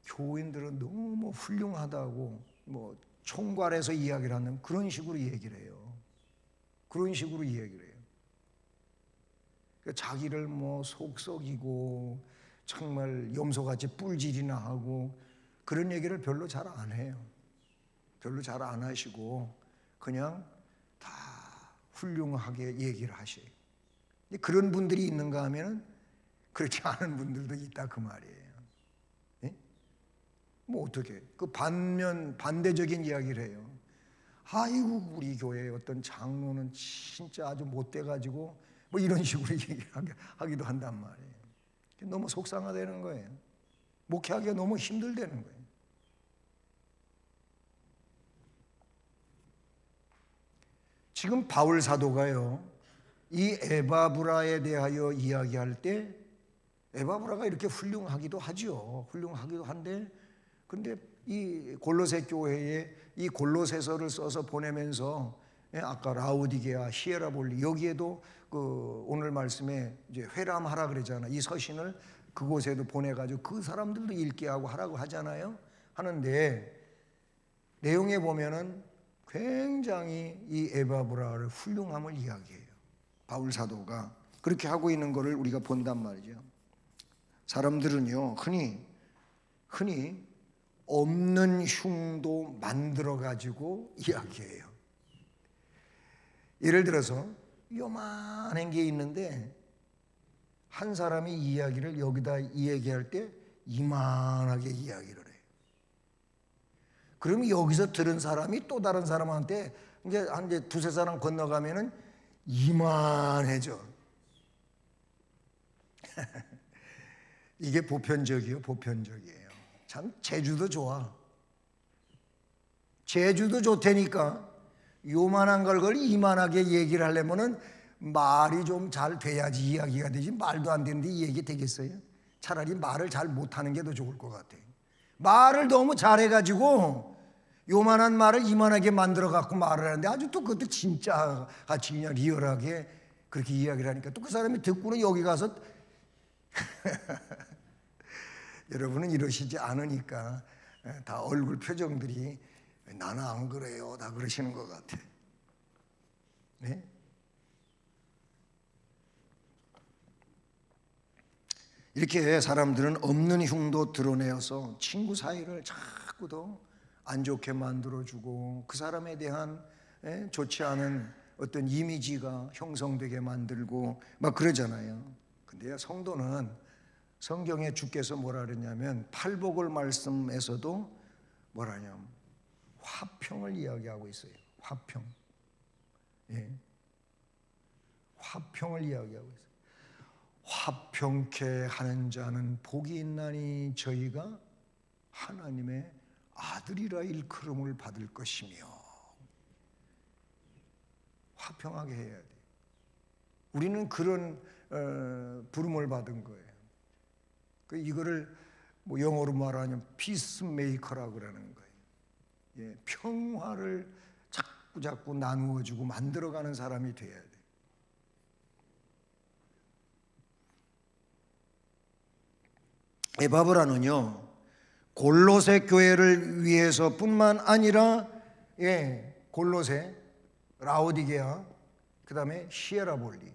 교인들은 너무 훌륭하다고 뭐 총괄해서 이야기를 하는 그런 식으로 얘기를 해요. 그런 식으로 이야기를 해요. 자기를 뭐 속썩이고 정말 염소같이 뿔질이나 하고 그런 얘기를 별로 잘 안 해요. 별로 잘 안 하시고 그냥 다 훌륭하게 얘기를 하셔요. 그런 분들이 있는가 하면 그렇지 않은 분들도 있다 그 말이에요. 예? 뭐 어떻게 그 반대적인 이야기를 해요. 아이고 우리 교회 어떤 장로는 진짜 아주 못돼가지고 뭐 이런 식으로 얘기하기도 한단 말이에요. 너무 속상하다는 거예요. 목회하기가 너무 힘들다는 거예요. 지금 바울 사도가요 이 에바브라에 대하여 이야기할 때 에바브라가 이렇게 훌륭하기도 하지요. 훌륭하기도 한데 근데 이 골로새 교회에 이 골로새서를 써서 보내면서 아까 라오디게아, 히에라볼리 여기에도 그 오늘 말씀에 이제 회람하라 그러잖아요. 이 서신을 그곳에도 보내가지고 그 사람들도 읽게 하고 하라고 하잖아요. 하는데 내용에 보면은 굉장히 이 에바브라를 훌륭함을 이야기해요. 바울 사도가 그렇게 하고 있는 것을 우리가 본단 말이죠. 사람들은요 흔히 없는 흉도 만들어 가지고 이야기해요. 예를 들어서 요만한 게 있는데 한 사람이 이야기를 여기다 이야기할 때 이만하게 이야기를 해요. 그러면 여기서 들은 사람이 또 다른 사람한테 이제 한 두세 사람 건너가면은 이만해져. 이게 보편적이에요. 참 제주도 좋아. 제주도 좋다니까 요만한 걸 이만하게 얘기를 하려면은 말이 좀 잘 돼야지 이야기가 되지. 말도 안 되는데 이 얘기 되겠어요? 차라리 말을 잘 못하는 게 더 좋을 것 같아요. 말을 너무 잘해가지고 요만한 말을 이만하게 만들어 갖고 말을 하는데 아주 또 그것도 진짜 같이 그냥 리얼하게 그렇게 이야기를 하니까 또 그 사람이 듣고는 여기 가서 여러분은 이러시지 않으니까 다 얼굴 표정들이 나는 안 그래요 다 그러시는 것 같아. 네? 이렇게 사람들은 없는 흉도 드러내어서 친구 사이를 자꾸 더 안 좋게 만들어주고 그 사람에 대한 좋지 않은 어떤 이미지가 형성되게 만들고 막 그러잖아요. 근데 성도는 성경에 주께서 뭐라 그러냐면 팔복을 말씀에서도 뭐라냐면 화평을 이야기하고 있어요. 화평. 예. 화평을 이야기하고 있어요. 화평케 하는 자는 복이 있나니 저희가 하나님의 아들이라 일컬음을 받을 것이며. 화평하게 해야 돼. 우리는 그런 부름을 받은 거예요. 이거를 뭐 영어로 말하면 피스메이커라고 그러는 거예요. 예, 평화를 자꾸 나누어주고 만들어가는 사람이 돼야 돼. 에바브라는요 골로새 교회를 위해서뿐만 아니라 골로새, 라오디게아, 그 다음에 히에라볼리.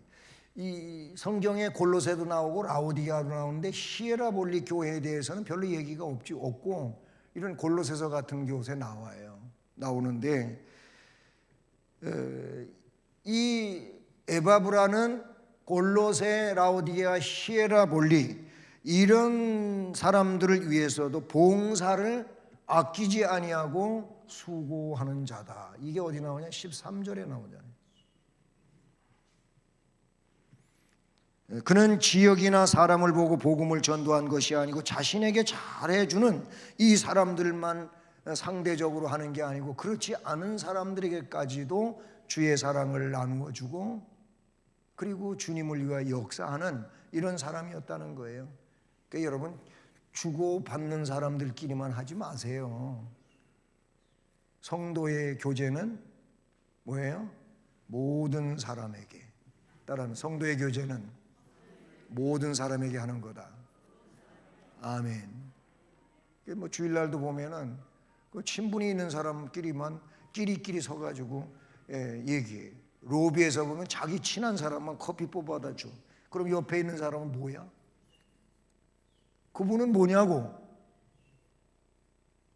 이 성경에 골로새도 나오고 라오디게아도 나오는데 히에라볼리 교회에 대해서는 별로 얘기가 없고 이런 골로새서 같은 곳에 나오는데 이 에바브라는 골로새, 라오디게아, 히에라볼리 이런 사람들을 위해서도 봉사를 아끼지 아니하고 수고하는 자다. 이게 어디 나오냐? 13절에 나오잖아요. 그는 지역이나 사람을 보고 복음을 전도한 것이 아니고 자신에게 잘해주는 이 사람들만 상대적으로 하는 게 아니고 그렇지 않은 사람들에게까지도 주의 사랑을 나누어주고 그리고 주님을 위하여 역사하는 이런 사람이었다는 거예요. 그러니까 여러분, 주고받는 사람들끼리만 하지 마세요. 성도의 교제는 뭐예요? 모든 사람에게. 따라하면 성도의 교제는 모든 사람에게 하는 거다. 아멘. 뭐 주일날도 보면은 그 친분이 있는 사람끼리만 끼리끼리 서가지고 얘기해. 로비에서 보면 자기 친한 사람만 커피 뽑아다 줘. 그럼 옆에 있는 사람은 뭐야? 그분은 뭐냐고?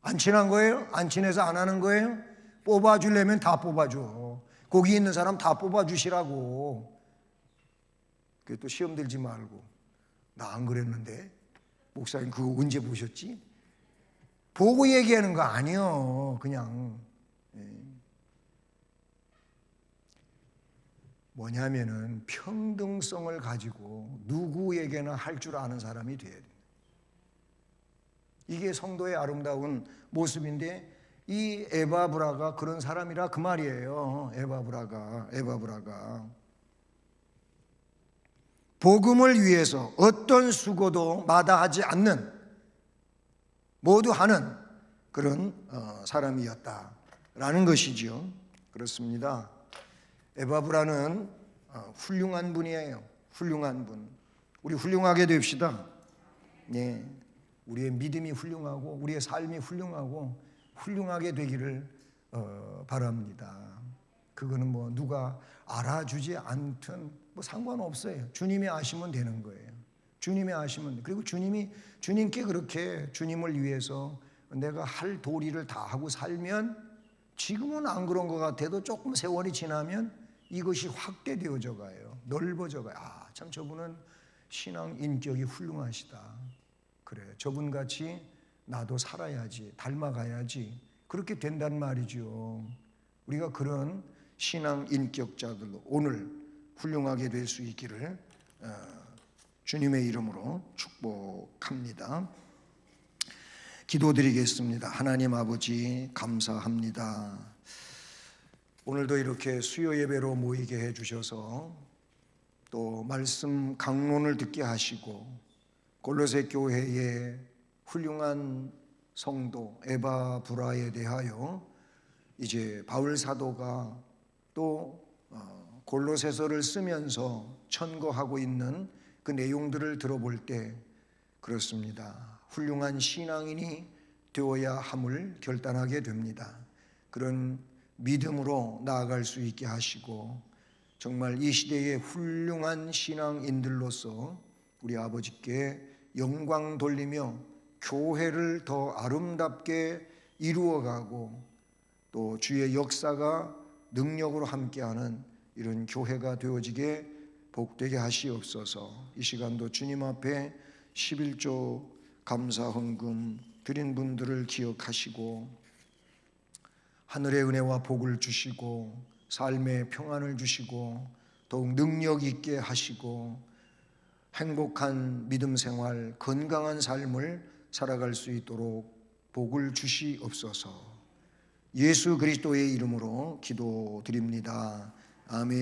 안 친한 거예요? 안 친해서 안 하는 거예요? 뽑아주려면 다 뽑아줘. 거기 있는 사람 다 뽑아주시라고. 그게 또 시험 들지 말고 나 안 그랬는데 목사님 그거 언제 보셨지? 보고 얘기하는 거 아니요. 그냥 뭐냐면은 평등성을 가지고 누구에게나 할 줄 아는 사람이 돼야 돼요. 이게 성도의 아름다운 모습인데 이 에바브라가 그런 사람이라 그 말이에요. 에바브라가 복음을 위해서 어떤 수고도 마다하지 않는 모두 하는 그런 사람이었다라는 것이죠. 그렇습니다. 에바브라는 훌륭한 분이에요. 훌륭한 분. 우리 훌륭하게 됩시다. 예, 우리의 믿음이 훌륭하고 우리의 삶이 훌륭하고 훌륭하게 되기를 바랍니다. 그거는 뭐 누가 알아주지 않든 뭐 상관없어요. 주님이 아시면 되는 거예요. 주님이 아시면. 그리고 주님께 그렇게 주님을 위해서 내가 할 도리를 다 하고 살면 지금은 안 그런 것 같아도 조금 세월이 지나면 이것이 확대되어져 가요. 넓어져 가요. 아, 참 저분은 신앙 인격이 훌륭하시다. 그래, 저분같이 나도 살아야지, 닮아가야지. 그렇게 된단 말이죠. 우리가 그런 신앙 인격자들로 오늘 훌륭하게 될 수 있기를 주님의 이름으로 축복합니다. 기도드리겠습니다. 하나님 아버지 감사합니다. 오늘도 이렇게 수요 예배로 모이게 해주셔서 또 말씀 강론을 듣게 하시고 골로새 교회의 훌륭한 성도 에바브라에 대하여 이제 바울 사도가 또 골로새서를 쓰면서 천거하고 있는 그 내용들을 들어볼 때 그렇습니다. 훌륭한 신앙인이 되어야 함을 결단하게 됩니다. 그런 믿음으로 나아갈 수 있게 하시고 정말 이 시대의 훌륭한 신앙인들로서 우리 아버지께 영광 돌리며 교회를 더 아름답게 이루어가고 또 주의 역사가 능력으로 함께하는 이런 교회가 되어지게 복되게 하시옵소서. 이 시간도 주님 앞에 11조 감사 헌금 드린 분들을 기억하시고 하늘의 은혜와 복을 주시고 삶의 평안을 주시고 더욱 능력 있게 하시고 행복한 믿음 생활, 건강한 삶을 살아갈 수 있도록 복을 주시옵소서. 예수 그리스도의 이름으로 기도드립니다. 아멘.